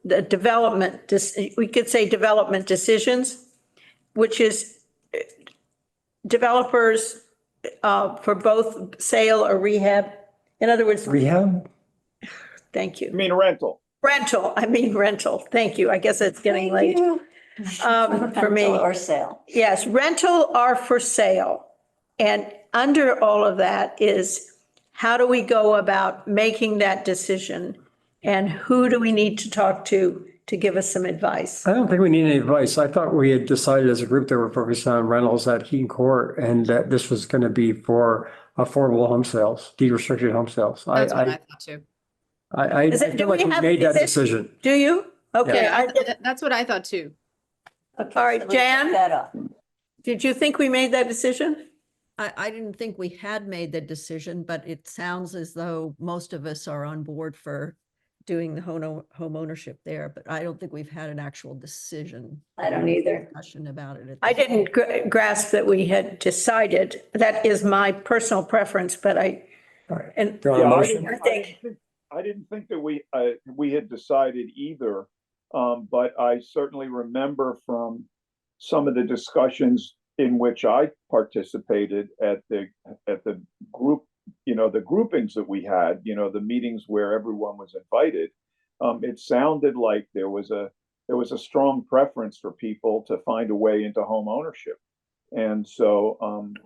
A: the development, we could say development decisions, which is developers for both sale or rehab. In other words,
B: Rehab?
A: thank
F: You
A: you.
F: mean rental?
A: Rental. Thank you. I guess it's getting late for me.
E: Rental or sale?
A: Yes, rental or for sale. And under all of that is how do we go about making that decision? And who do we need to talk to give us some advice?
B: I don't think we need any advice. I thought we had decided as a group that we're focused on rentals at Heaton Court and that this was going to be for affordable home sales, deed restricted home sales.
G: That's what I thought too.
B: I
A: Is it- do
B: feel like
A: we
B: we
A: have-
B: made that
A: is it-
B: decision.
A: Do you? Okay,
G: Yeah, that's what I thought too.
E: Okay,
A: All right,
E: so let's pick
A: Jan?
E: that up.
A: did you think we made that decision?
I: I didn't think we had made the decision, but it sounds as though most of us are on board for doing the home ownership there, but I don't think we've had an actual decision.
E: I don't either.
I: Discussion about it.
A: I didn't grasp that we had decided. That is my personal preference, but I,
B: All right.
A: and
B: Do you want a
F: Yeah,
B: motion?
F: I didn't think that we had decided either. But I certainly remember from some of the discussions in which I participated at the group, the groupings that we had, the meetings where everyone was invited. It sounded like there was a strong preference for people to find a way into home ownership. And so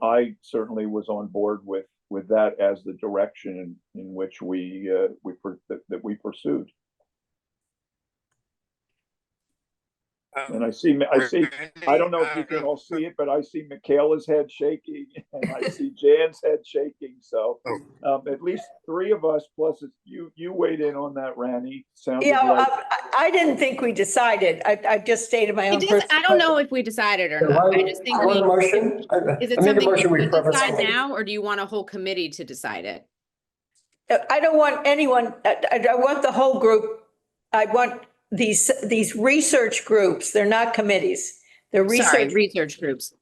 F: I certainly was on board with that as the direction in which we pursued. And I don't know if you can all see it, but I see Michaela's head shaking and I see Jan's head shaking. So at least three of us, plus you weighed in on that, Randy. Sounded like.
A: I didn't think we decided. I just stated my own.
G: I don't know if we decided or not. I just think
B: I want a motion.
G: is it
B: I make a
G: something
B: motion, we
G: we
B: preface
G: decide
B: it.
G: now, or do you want a whole committee to decide it?
A: I don't want anyone, I want the whole group. I want these research groups, they're not committees. They're
G: Sorry,
A: research
G: research groups.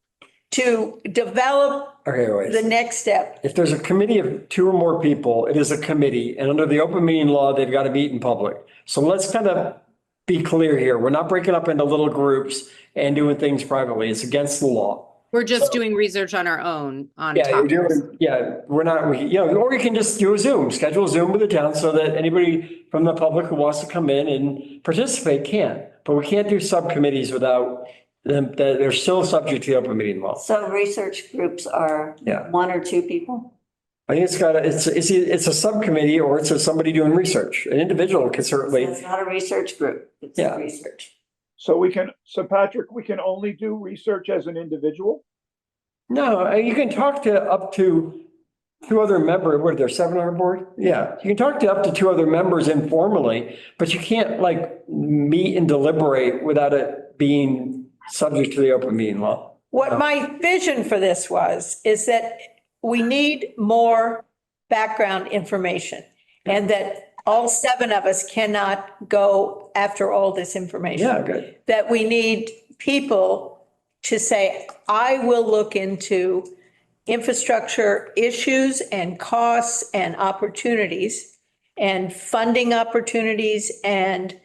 A: to develop
B: Okay, wait.
A: the next step.
B: If there's a committee of two or more people, it is a committee, and under the open meeting law, they've got to meet in public. So let's kind of be clear here. We're not breaking up into little groups and doing things privately. It's against the law.
G: We're just doing research on our own on
B: Yeah, you're
G: topics.
B: doing, yeah, we're not, or you can just do a Zoom, schedule a Zoom with the town so that anybody from the public who wants to come in and participate can. But we can't do subcommittees without them, they're still subject to the open meeting law.
E: So research groups are
B: Yeah.
E: 1 or 2 people?
B: I think it's a subcommittee or it's somebody doing research. An individual can certainly,
E: It's not a research group, it's
B: Yeah.
E: research.
F: So Patrick, we can only do research as an individual?
B: no, you can talk to up to two other members. What are there, 7 on our board? Yeah, you can talk to up to 2 other members informally, but you can't like meet and deliberate without it being subject to the open meeting law.
A: What my vision for this is that we need more background information and that all 7 of us cannot go after all this information.
B: Yeah, good.
A: That we need people to say, I will look into infrastructure issues and costs and opportunities and funding opportunities and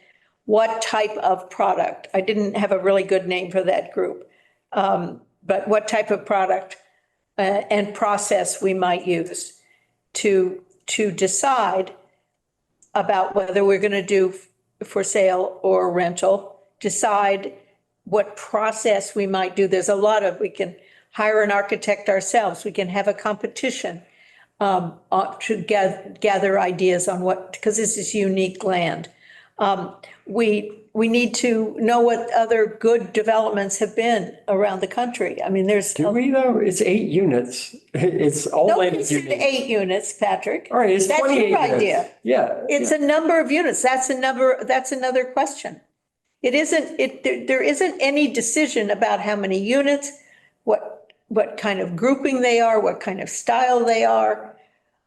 A: what type of product. I didn't have a really good name for that group. But what type of product and process we might use to decide about whether we're going to do for sale or rental, decide what process we might do. There's a lot of, we can hire an architect ourselves. We can have a competition to gather ideas on what, because this is unique land. We need to know what other good developments have been around the country. I mean, there's.
B: Do we though? It's 8 units. It's all land
A: Nobody
B: is
A: said
B: unique.
A: 8 units, Patrick.
B: All right, it's
A: That's
B: 28
A: your
B: units.
A: idea.
B: Yeah.
A: It's a number of units. That's another question. It isn't, there isn't any decision about how many units, what kind of grouping they are, what kind of style they are.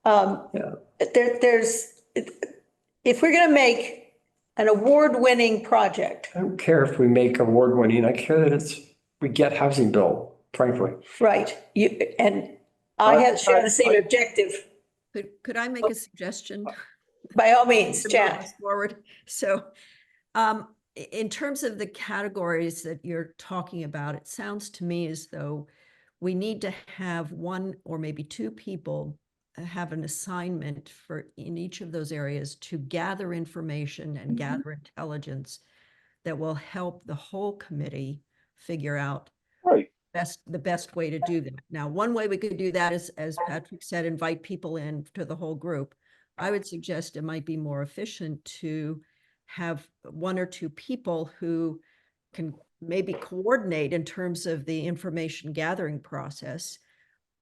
B: Yeah.
A: If we're going to make an award-winning project,
B: I don't care if we make award winning. I care that we get housing built, frankly.
A: right, and I share the same objective,
I: Could I make a suggestion?
A: by all means,
I: To move
A: Jan.
I: us forward. So, in terms of the categories that you're talking about, it sounds to me as though we need to have 1 or maybe 2 people have an assignment for in each of those areas to gather information and gather intelligence that will help the whole committee figure out
F: Right.
I: the best way to do that. Now, one way we could do that is, as Patrick said, invite people in to the whole group. I would suggest it might be more efficient to have 1 or 2 people who can maybe coordinate in terms of the information gathering process,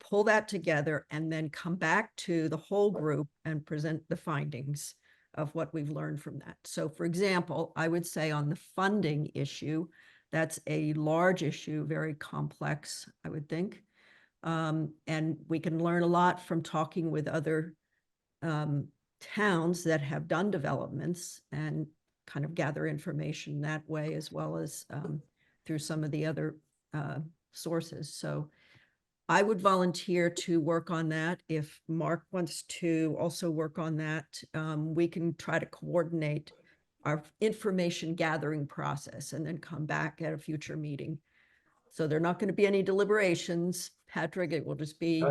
I: pull that together, and then come back to the whole group and present the findings of what we've learned from that. So for example, I would say on the funding issue, that's a large issue, very complex, I would think. And we can learn a lot from talking with other towns that have done developments and kind of gather information that way, as well as through some of the other sources. So I would volunteer to work on that. If Mark wants to also work on that, we can try to coordinate our information gathering process and then come back at a future meeting. So there are not going to be any deliberations, Patrick. It will just be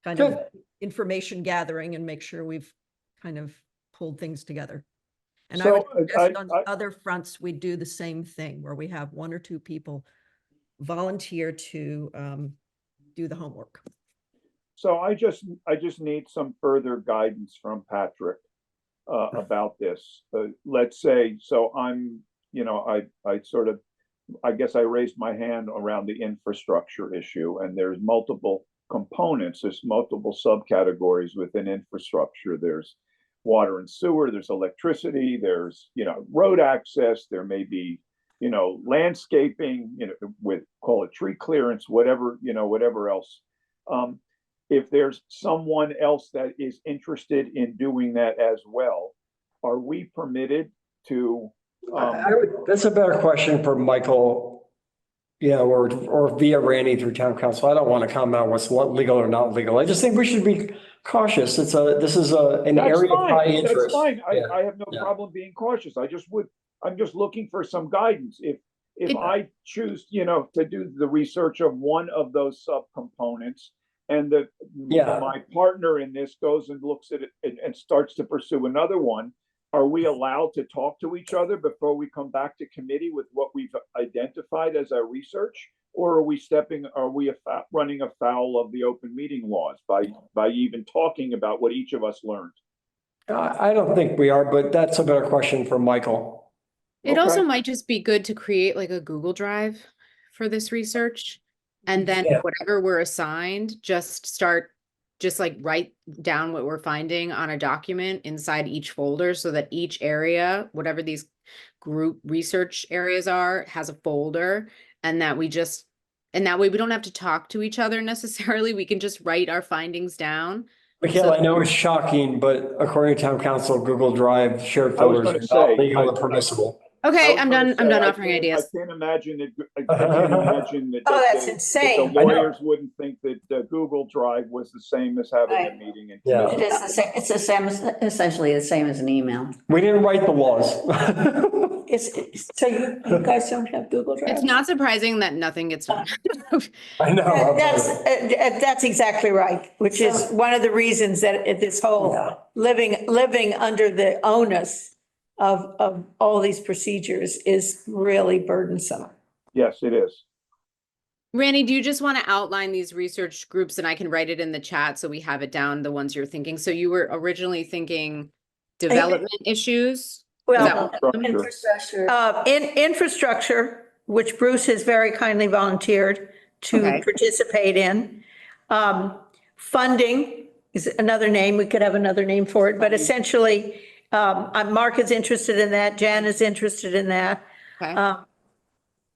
I: kind of information gathering and make sure we've kind of pulled things together. And I would suggest on other fronts, we do the same thing where we have 1 or 2 people volunteer to do the homework.
F: So I just need some further guidance from Patrick about this. Let's say, so I'm, I sort of I guess I raised my hand around the infrastructure issue, and there's multiple components, there's multiple subcategories within infrastructure. There's water and sewer, there's electricity, there's, road access, there may be, landscaping, with, call it tree clearance, whatever, whatever else. If there's someone else that is interested in doing that as well, are we permitted to?
B: That's a better question for Michael, or via Randy through town council. I don't want to comment on what's legal or not legal. I just think we should be cautious. This is an
F: That's
B: area of
F: fine.
B: high
F: That's
B: interest.
F: fine.
B: Yeah.
F: I have no
B: Yeah.
F: problem being cautious. I'm just looking for some guidance. If
G: It-
F: I choose, to do the research of one of those subcomponents, and
B: Yeah.
F: my partner in this goes and looks at it and starts to pursue another one, are we allowed to talk to each other before we come back to committee with what we've identified as our research? Or are we running afoul of the open meeting laws by even talking about what each of us learned?
B: I don't think we are, but that's a better question for Michael.
G: It also
F: Okay.
G: might just be good to create like a Google Drive for this research. And then
B: Yeah.
G: whatever we're assigned, just like write down what we're finding on a document inside each folder so that each area, whatever these group research areas are, has a folder, and that way we don't have to talk to each other necessarily. We can just write our findings down.
B: Mikhail, I know it's shocking, but according to town council, Google Drive shared
F: I was
B: folders
F: gonna
B: are not
F: say,
B: legal
F: I-
B: or permissible.
G: Okay,
F: I
G: I'm
F: was
G: done.
F: gonna
G: I'm
F: say,
G: done
F: I
G: offering
F: can't-
G: ideas.
F: I can't imagine that.
A: Oh, that's
F: the
A: insane.
B: I know.
F: lawyers wouldn't think that Google Drive was the same as having a
E: Right.
F: meeting in
B: Yeah.
F: committee.
E: It is the same, it's the same, essentially the same as an email.
B: We didn't write the laws.
A: So you guys don't have Google Drive?
G: It's not surprising that nothing gets done.
B: I know.
A: That's exactly right, which is one of the reasons that this whole
B: Yeah.
A: living under the onus of all these procedures is really burdensome.
F: Yes, it is.
G: Randy, do you just want to outline these research groups and I can write it in the chat so we have it down, the ones you're thinking? So you were originally thinking development issues? Is that
A: Well,
G: one of them?
E: Infrastructure.
A: in infrastructure, which Bruce has very kindly volunteered to
G: Okay.
A: participate in. Funding is another name, we could have another name for it, but essentially, Mark is interested in that, Jan is interested in that.
G: Okay.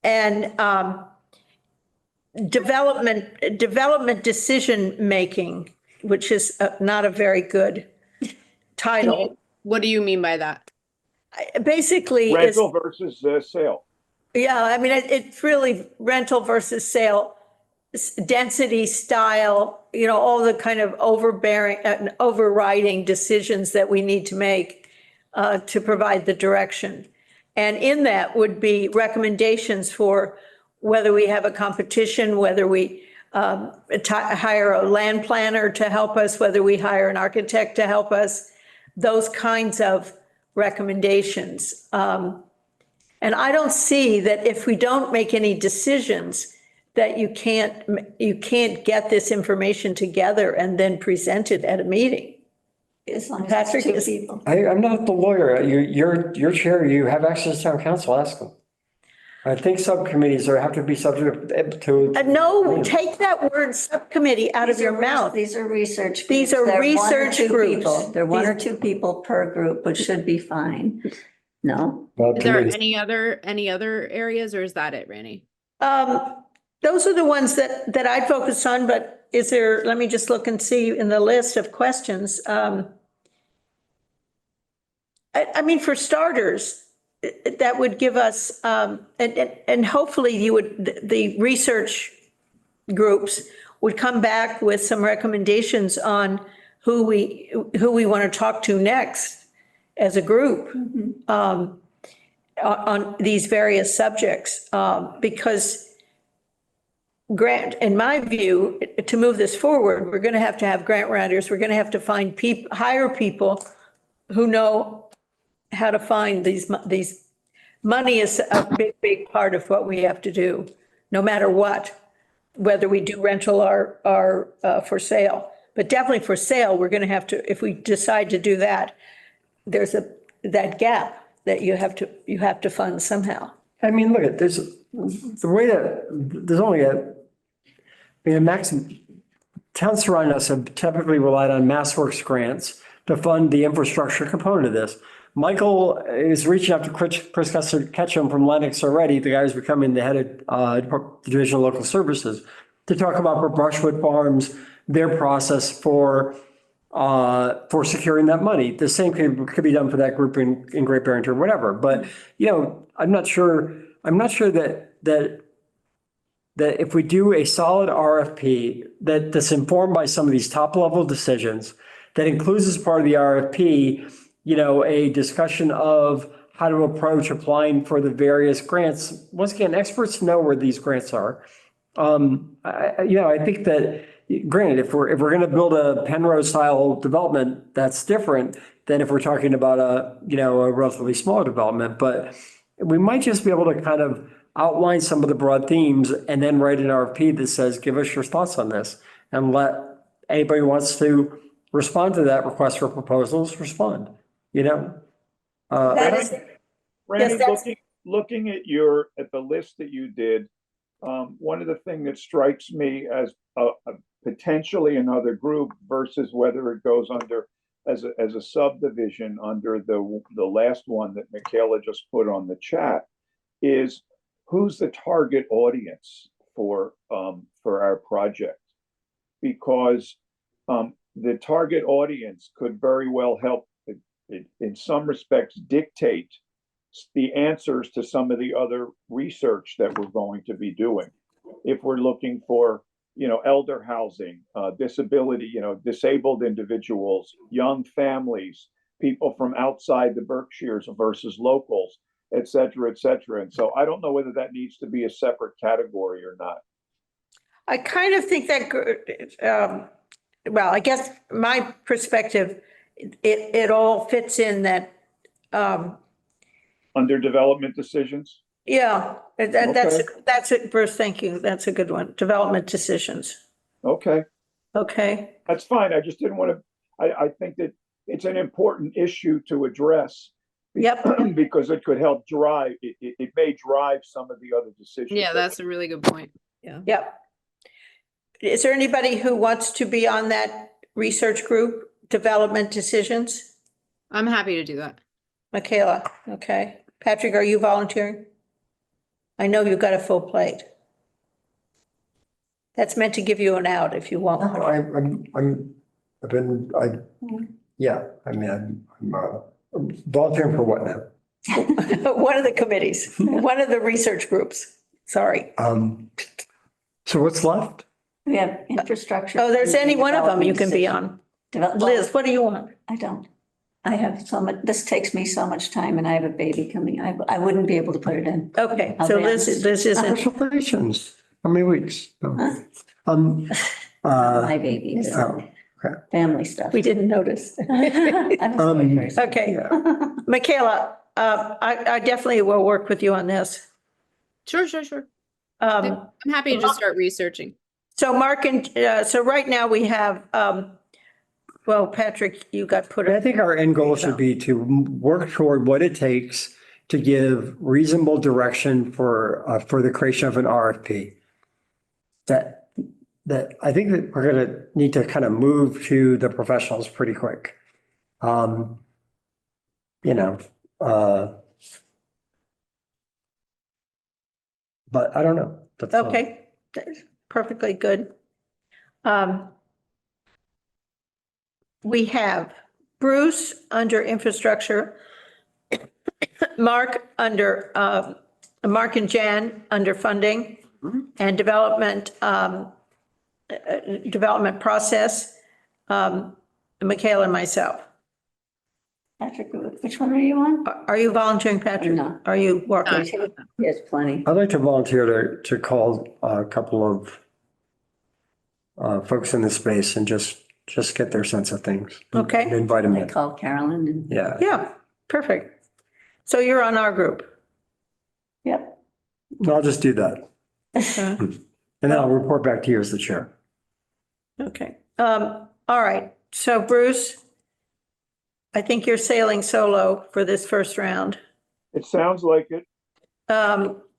A: And development decision-making, which is not a very good title.
G: What do you mean by that?
A: Basically, is,
F: Rental versus sale.
A: yeah, I mean, it's really rental versus sale, density, style, all the kind of overriding decisions that we need to make to provide the direction. And in that would be recommendations for whether we have a competition, whether we hire a land planner to help us, whether we hire an architect to help us, those kinds of recommendations. And I don't see that if we don't make any decisions, that you can't get this information together and then present it at a meeting.
E: As long as
A: Patrick
E: it's two
A: is-
E: people.
B: I'm not the lawyer. You're chair, you have access to town council, ask them. I think subcommittees have to be subject to.
A: No, take that word subcommittee out of
E: These
A: your
E: are
A: mouth.
E: These are research.
A: These
E: groups.
A: are
E: They're one or
A: research
E: two
A: groups.
E: people. They're one or
A: These-
E: two people per group, which should be fine. No?
G: Is there
B: committees.
G: any other areas or is that it, Randy?
A: Those are the ones that I'd focus on, but let me just look and see in the list of questions. I mean, for starters, that would give us, and hopefully the research groups would come back with some recommendations on who we want to talk to next as a group on these various subjects, because in my view, to move this forward, we're going to have grant writers, we're going to have to hire people who know how to find these. Money is a big part of what we have to do, no matter what, whether we do rental or for sale. But definitely for sale, we're going to have to, if we decide to do that, there's that gap that you have to fund somehow.
B: I mean, look at, there's the way that, there's only towns surrounding us have typically relied on MassWorks grants to fund the infrastructure component of this. Michael is reaching out to Chris Ketchum from Lennox already, the guy who's becoming the head of the Division of Local Services, to talk about Brushwood Farms, their process for securing that money. The same could be done for that group in Great Barrington or whatever. But, I'm not sure that if we do a solid RFP that's informed by some of these top level decisions, that includes as part of the RFP, a discussion of how to approach applying for the various grants. Once again, experts know where these grants are. I think that, granted, if we're going to build a Penrose style development, that's different than if we're talking about a relatively small development. But we might just be able to kind of outline some of the broad themes and then write an RFP that says, give us your thoughts on this, and let anybody who wants to respond to that request for proposals respond.
A: That is,
F: Randy,
A: that's-
F: looking at the list that you did, one of the things that strikes me as a potentially another group versus whether it goes under as a subdivision under the last one that Michaela just put on the chat is who's the target audience for our project, because the target audience could very well help in some respects dictate the answers to some of the other research that we're going to be doing. If we're looking for, elder housing, disability, disabled individuals, young families, people from outside the Berkshires versus locals, et cetera, et cetera. And so I don't know whether that needs to be a separate category or not.
A: I kind of think that, I guess my perspective, it all fits in that,
F: Under development decisions?
A: yeah, that's it, Bruce, thank you. That's a good one. Development decisions.
F: Okay,
A: Okay,
F: that's fine. I just didn't want to, I think that it's an important issue to address.
A: Yep.
F: Because it could help drive, it may drive some of the other decisions.
G: Yeah, that's a really good point.
A: yep. Is there anybody who wants to be on that research group, development decisions?
G: I'm happy to do that.
A: Michaela, okay. Patrick, are you volunteering? I know you've got a full plate. That's meant to give you an out if you want.
B: I'm volunteering for what now?
A: One of the committees, one of the research groups, sorry.
B: So what's left?
E: We have infrastructure.
A: Oh, there's any one of them you can be on. Liz, what do you want?
E: I don't. I have so much, this takes me so much time and I have a baby coming. I wouldn't be able to put it in.
A: Okay,
E: I'll
A: so
E: be
A: Liz
E: honest.
A: isn't,
B: Congratulations. How many weeks?
E: Huh?
B: Um,
E: My baby, this
B: oh, okay.
E: family stuff.
A: we didn't notice.
E: I'm very sorry.
A: Okay,
B: Yeah.
A: Michaela, I definitely will work with you on this.
G: Sure. I'm happy to just start researching.
A: So Mark so right now we have, Patrick, you got put.
B: I think our end goal should be to work toward what it takes to give reasonable direction for the creation of an RFP. That I think that we're going to need to kind of move to the professionals pretty quick. But I don't know. That's all.
A: Okay, that's perfectly good. We have Bruce under infrastructure, Mark and Jan under funding and development process, Michaela and myself.
E: Patrick, which one are you on?
A: Are you volunteering, Patrick?
E: I'm not.
A: Are you working?
E: Yes, plenty.
B: I'd like to volunteer to call a couple of folks in this space and just get their sense of things.
A: Okay.
B: And invite them
E: I
B: in.
E: called Carolyn and,
B: Yeah.
A: Yeah, perfect. So you're on our group.
E: yep.
B: I'll just do that.
A: Okay.
B: And then I'll report back to you as the chair.
A: Okay. All right. So Bruce, I think you're sailing solo for this first round.
F: It sounds like it.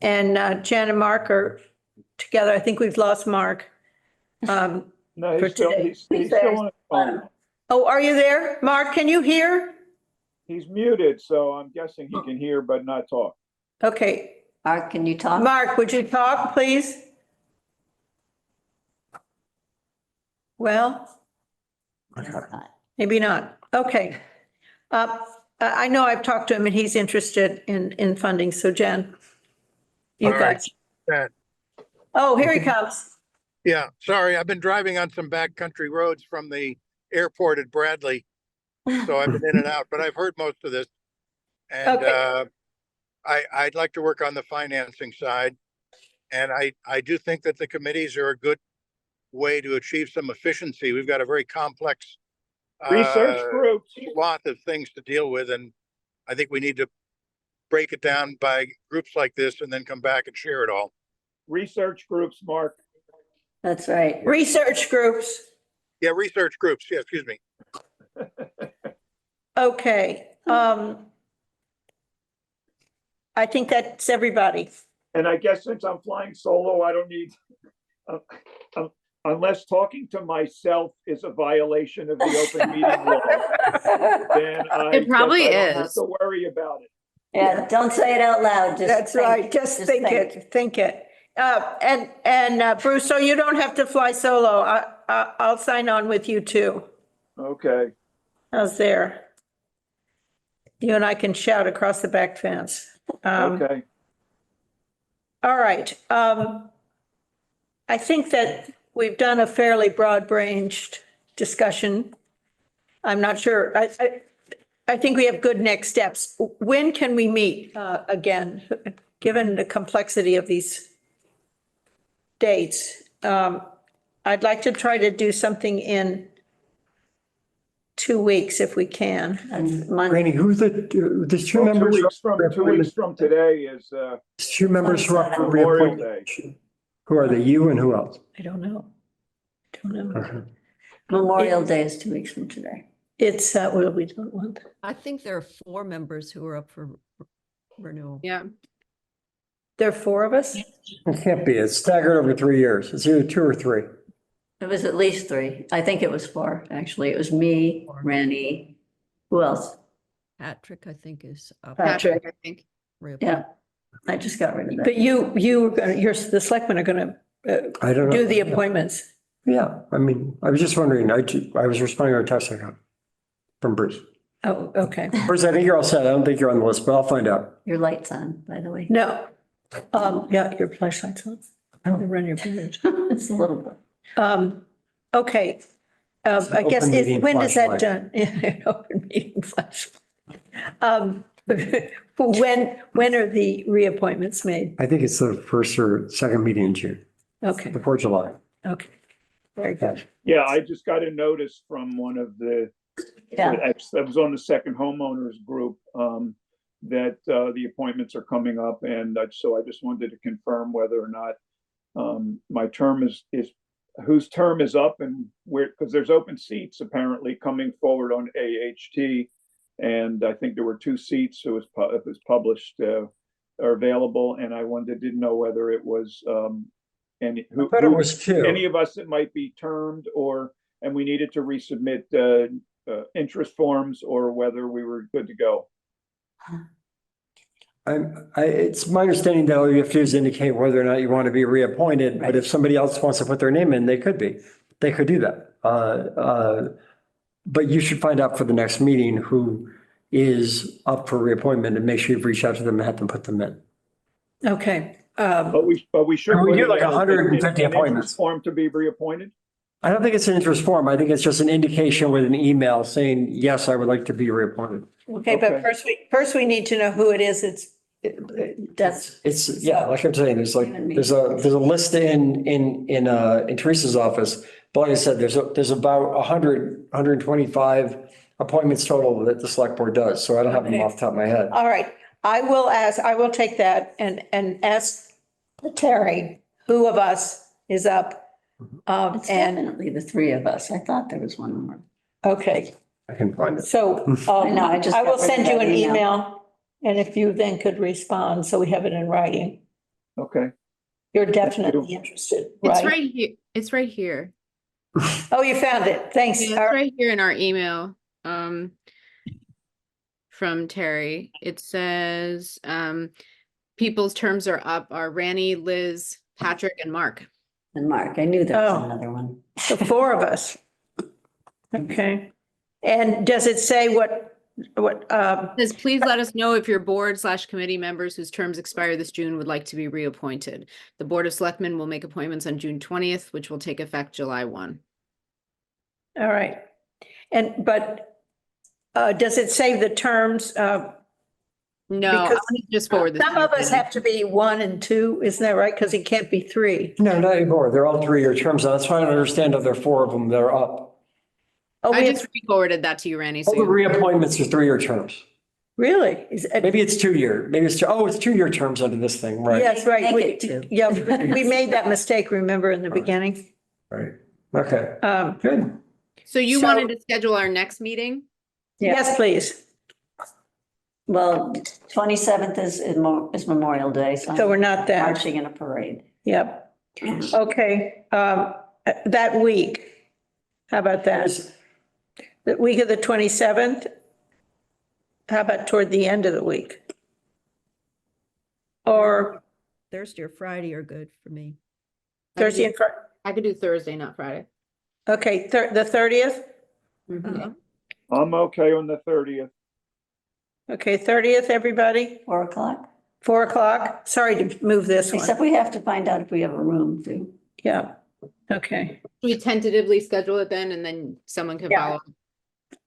A: Jan and Mark are together. I think we've lost Mark.
F: No,
A: For
F: he's still,
A: today.
F: he's still on his phone.
A: Oh, are you there? Mark, can you hear?
F: He's muted, so I'm guessing he can hear but not talk.
A: Okay.
E: Mark, can you talk?
A: Mark, would you talk, please? Well, maybe not. Okay. I know I've talked to him and he's interested in funding. So Jen, you
D: All right.
A: guys.
D: That-
A: Oh, here he comes.
D: Yeah, sorry, I've been driving on some backcountry roads from the airport at Bradley. So I've been in and out, but I've heard most of this. And
A: Okay.
D: I'd like to work on the financing side. And I do think that the committees are a good way to achieve some efficiency. We've got a very complex
F: Research groups,
D: swath of things to deal with, and I think we need to break it down by groups like this and then come back and share it all.
F: research groups, Mark.
E: That's right.
A: Research groups.
D: Yeah, research groups. Yeah, excuse me.
A: Okay. I think that's everybody.
F: And I guess since I'm flying solo, I don't need, unless talking to myself is a violation of the open meeting law, then I
G: It probably
F: guess I don't have
G: is.
F: to worry about it.
E: Yeah, don't say it out loud. Just
A: That's
E: think.
A: right. Just think it, think it. And Bruce, so you don't have to fly solo. I'll sign on with you too.
F: Okay,
A: How's there? You and I can shout across the back fence.
F: okay.
A: All right. I think that we've done a fairly broad-ranged discussion. I'm not sure. I think we have good next steps. When can we meet again, given the complexity of these dates? I'd like to try to do something in 2 weeks if we can.
E: That's Monday.
B: Randy, there's two
F: Well,
B: members.
F: 2 weeks from today is,
B: Two members who are up for
F: Memorial
B: reappointment. Who are they? You and who else?
A: I don't know. Don't know.
B: Okay.
E: Memorial Day is 2 weeks from today.
A: It's, what we don't want.
I: I think there are 4 members who are up for renewal.
G: Yeah.
A: There are 4 of us?
B: It can't be. It's staggered over 3 years. It's either 2 or 3.
E: It was at least 3. I think it was 4, actually. It was me, Randy. Who else?
I: Patrick, I think, is up.
A: Patrick.
G: I think.
E: Yeah, I just got rid of that.
A: But the selectmen are gonna
B: I don't know.
A: do the appointments.
B: Yeah, I mean, I was just wondering, I was responding to a text I got from Bruce.
A: Oh, okay.
B: Bruce, I think you're all set. I don't think you're on the list, but I'll find out.
E: Your light's on, by the way.
A: No. Yeah, your flashlight's on. I don't run your page.
E: It's a little bit.
A: Okay. I guess,
B: Open meeting
A: when does that
B: flashlight.
A: done? Yeah, open meeting flashlight. When are the reappointments made?
B: I think it's the first or second meeting in June,
A: Okay,
B: before July.
A: okay. Very good.
F: yeah, I just got a notice from one of the,
E: Yeah,
F: that was on the second homeowners group, that the appointments are coming up. And so I just wanted to confirm whether or not my term is whose term is up and where, because there's open seats apparently coming forward on AHT. And I think there were 2 seats, so it was published, are available. And I didn't know whether it was any,
B: I thought it was 2.
F: any of us that might be termed, and we needed to resubmit interest forms, or whether we were good to go.
B: It's my understanding that all you have to do is indicate whether or not you want to be reappointed, but if somebody else wants to put their name in, they could do that. But you should find out for the next meeting who is up for reappointment and make sure you've reached out to them and had them put them in.
A: Okay.
F: But we should.
B: And we
F: put
B: do
F: in
B: like
F: an
B: 150
F: interest
B: appointments.
F: Form to be reappointed.
B: I don't think it's an interest form. I think it's just an indication with an email saying, yes, I would like to be reappointed.
A: Okay, but
F: Okay.
A: first we need to know who it is. That's,
B: It's, yeah, like I'm saying, there's a list in Teresa's office. But like I said, there's about 125 appointments total that the select board does. So I don't have them off the top of my head.
A: all right. I will take that and ask Terry, who of us is up?
E: it's
A: And,
E: definitely the 3 of us. I thought there was one more.
A: okay,
B: I can find it.
A: so
E: I know, I just
A: I will
E: got rid of
A: send you
E: that
A: an
E: email.
A: email. And if you then could respond, so we have it in writing.
F: Okay.
A: You're definitely interested,
G: It's
A: right?
G: right here. It's right here.
A: Oh, you found it. Thanks.
G: Yeah,
A: All
G: it's
A: right.
G: right here in our email. From Terry. It says, people's terms are up are Randy, Liz, Patrick, and Mark.
E: And Mark, I knew there was
A: Oh.
E: another one.
A: The four of us. Okay. And does it say what,
G: It says, please let us know if your board/committee members whose terms expire this June would like to be reappointed. The Board of Selectmen will make appointments on June 20th, which will take effect July 1.
A: all right. And, but, does it say the terms?
G: No, I'm
A: Because
G: gonna just forward this.
A: Some
G: to you,
A: of us
G: Randy.
A: have to be 1 and 2, isn't that right? Because it can't be 3.
B: No, not anymore. They're all 3-year terms. That's why I don't understand that there are 4 of them that are up.
A: Oh,
G: I
A: we
G: just
A: have,
G: forwarded that to you, Randy.
B: All
G: So
B: the
G: you,
B: reappointments are 3-year terms.
A: really?
B: Maybe it's 2-year. Maybe it's 2. Oh, it's 2-year terms under this thing, right?
A: Yes, right.
E: Make
A: We-
E: it 2.
A: Yeah, we made that mistake, remember, in the beginning?
B: Right. Okay,
A: Um,
B: good.
G: so you
A: So-
G: wanted to schedule our next meeting?
A: Yes, please.
E: Well, 27th is Memorial Day, so
A: So we're
E: I'm
A: not that.
E: marching in a parade.
A: Yep. Okay, that week. How about that? The week of the 27th? How about toward the end of the week? Or
I: Thursday or Friday are good for me.
A: Thursday and Friday?
G: I could do Thursday, not Friday.
A: Okay, the 30th?
G: Mhm.
F: I'm okay on the 30th.
A: Okay, 30th, everybody?
E: 4 o'clock.
A: 4 o'clock? Sorry to move this one.
E: Except we have to find out if we have a room too.
A: Yeah, okay.
G: Should we tentatively schedule it then and then someone can
A: Yeah.
G: follow?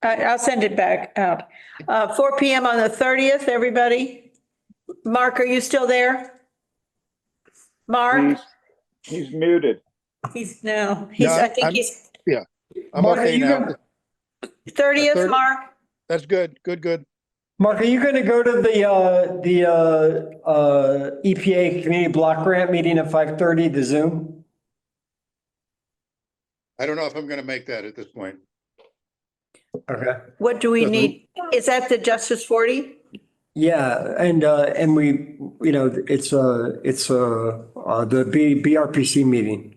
A: I'll send it back out. 4 PM on the 30th, everybody? Mark, are you still there? Mark?
F: He's muted.
A: He's, no, I
L: Yeah,
A: think
L: I'm-
A: he's
L: I'm
B: Mark, are
L: okay
B: you
L: now.
B: gonna-
A: 30th,
L: 30th?
A: Mark?
L: That's good, good.
B: Mark, are you going to go to the EPA Community Block Grant meeting at 5:30, the Zoom?
L: I don't know if I'm gonna make that at this point.
B: Okay.
A: What do we
L: Doesn't-
A: need? Is that the Justice 40?
B: Yeah, and we, it's the BRPC meeting.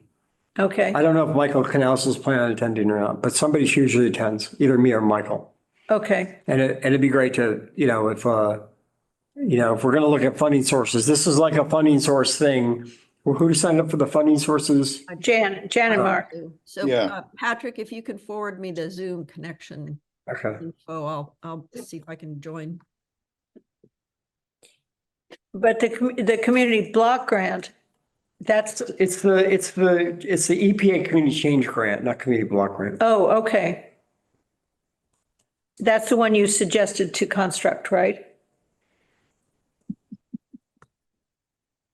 A: Okay,
B: I don't know if Michael Canals is planning on attending or not, but somebody usually attends, either me or Michael.
A: okay.
B: And it'd be great to, if we're going to look at funding sources, this is like a funding source thing. Who signed up for the funding sources?
A: Jan and Mark.
I: So
L: Yeah.
I: Patrick, if you can forward me the Zoom connection
B: Okay.
I: info, I'll see if I can join.
A: But the community block grant, that's,
B: It's the EPA Community Change Grant, not Community Block Grant.
A: oh, okay. That's the one you suggested to construct, right?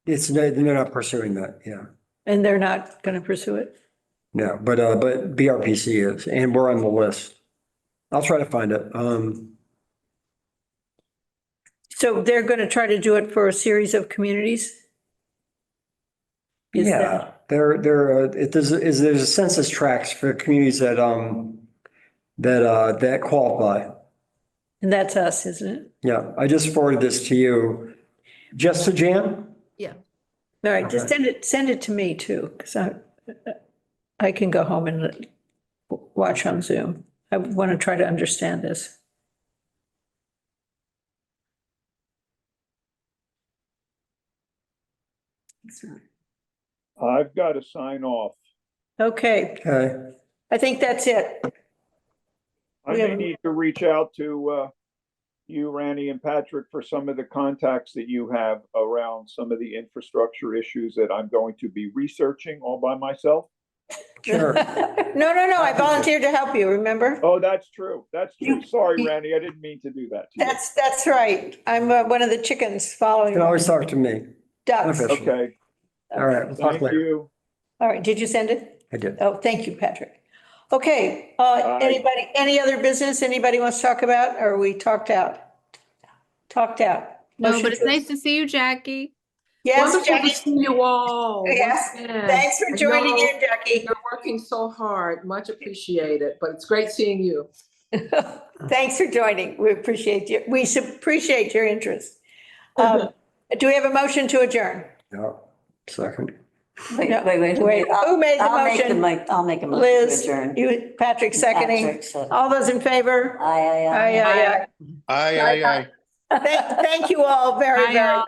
B: They're not pursuing that, yeah.
A: And they're not going to pursue it?
B: No, but BRPC is, and we're on the list. I'll try to find it.
A: So they're going to try to do it for a series of communities? Is that-
B: Yeah, there's a census tracts for communities that qualify.
A: And that's us, isn't it?
B: Yeah, I just forwarded this to you. Just to Jan?
I: Yeah.
A: All right, just
B: Okay.
A: send it to me too, because I can go home and watch on Zoom. I want to try to understand this.
F: I've got to sign off.
A: Okay,
B: Okay.
A: I think that's it.
F: I may need to reach out to you, Randy and Patrick, for some of the contacts that you have around some of the infrastructure issues that I'm going to be researching all by myself.
B: Sure.
A: No, I volunteered to help you, remember?
F: Oh, that's true. That's true. Sorry, Randy, I didn't mean to do that to you.
A: That's right. I'm one of the chickens
B: You
A: following
B: can always talk to me.
A: ducks.
B: Okay.
F: Okay,
B: All right, we'll talk
F: thank
B: later.
F: you.
A: All right, did you send it?
B: I did.
A: Oh, thank you, Patrick. Okay,
F: Aye.
A: any other business anybody wants to talk about, or are we talked out? Talked out.
G: No,
A: Motion
G: but it's
A: to-
G: nice to see you, Jackie.
A: Yes,
J: Wonderful to
A: Jackie,
J: see you all.
A: Yes,
J: once again.
A: thanks for
J: I
A: joining
J: know
A: in, Jackie.
J: You're working so hard, much appreciated, but it's great seeing you.
A: Thanks for joining. We appreciate appreciate your interest. Do we have a motion to adjourn?
B: No. Second.
E: Wait.
A: Who made the
E: I'll make
A: motion?
E: I'll make a motion to
A: Liz,
E: adjourn.
A: you, Patrick seconding.
E: Patrick said-
A: All those in favor?
E: Aye.
A: Aye.
L: Aye, aye, aye.
A: Thank you all very,
G: Bye,
A: very
G: y'all.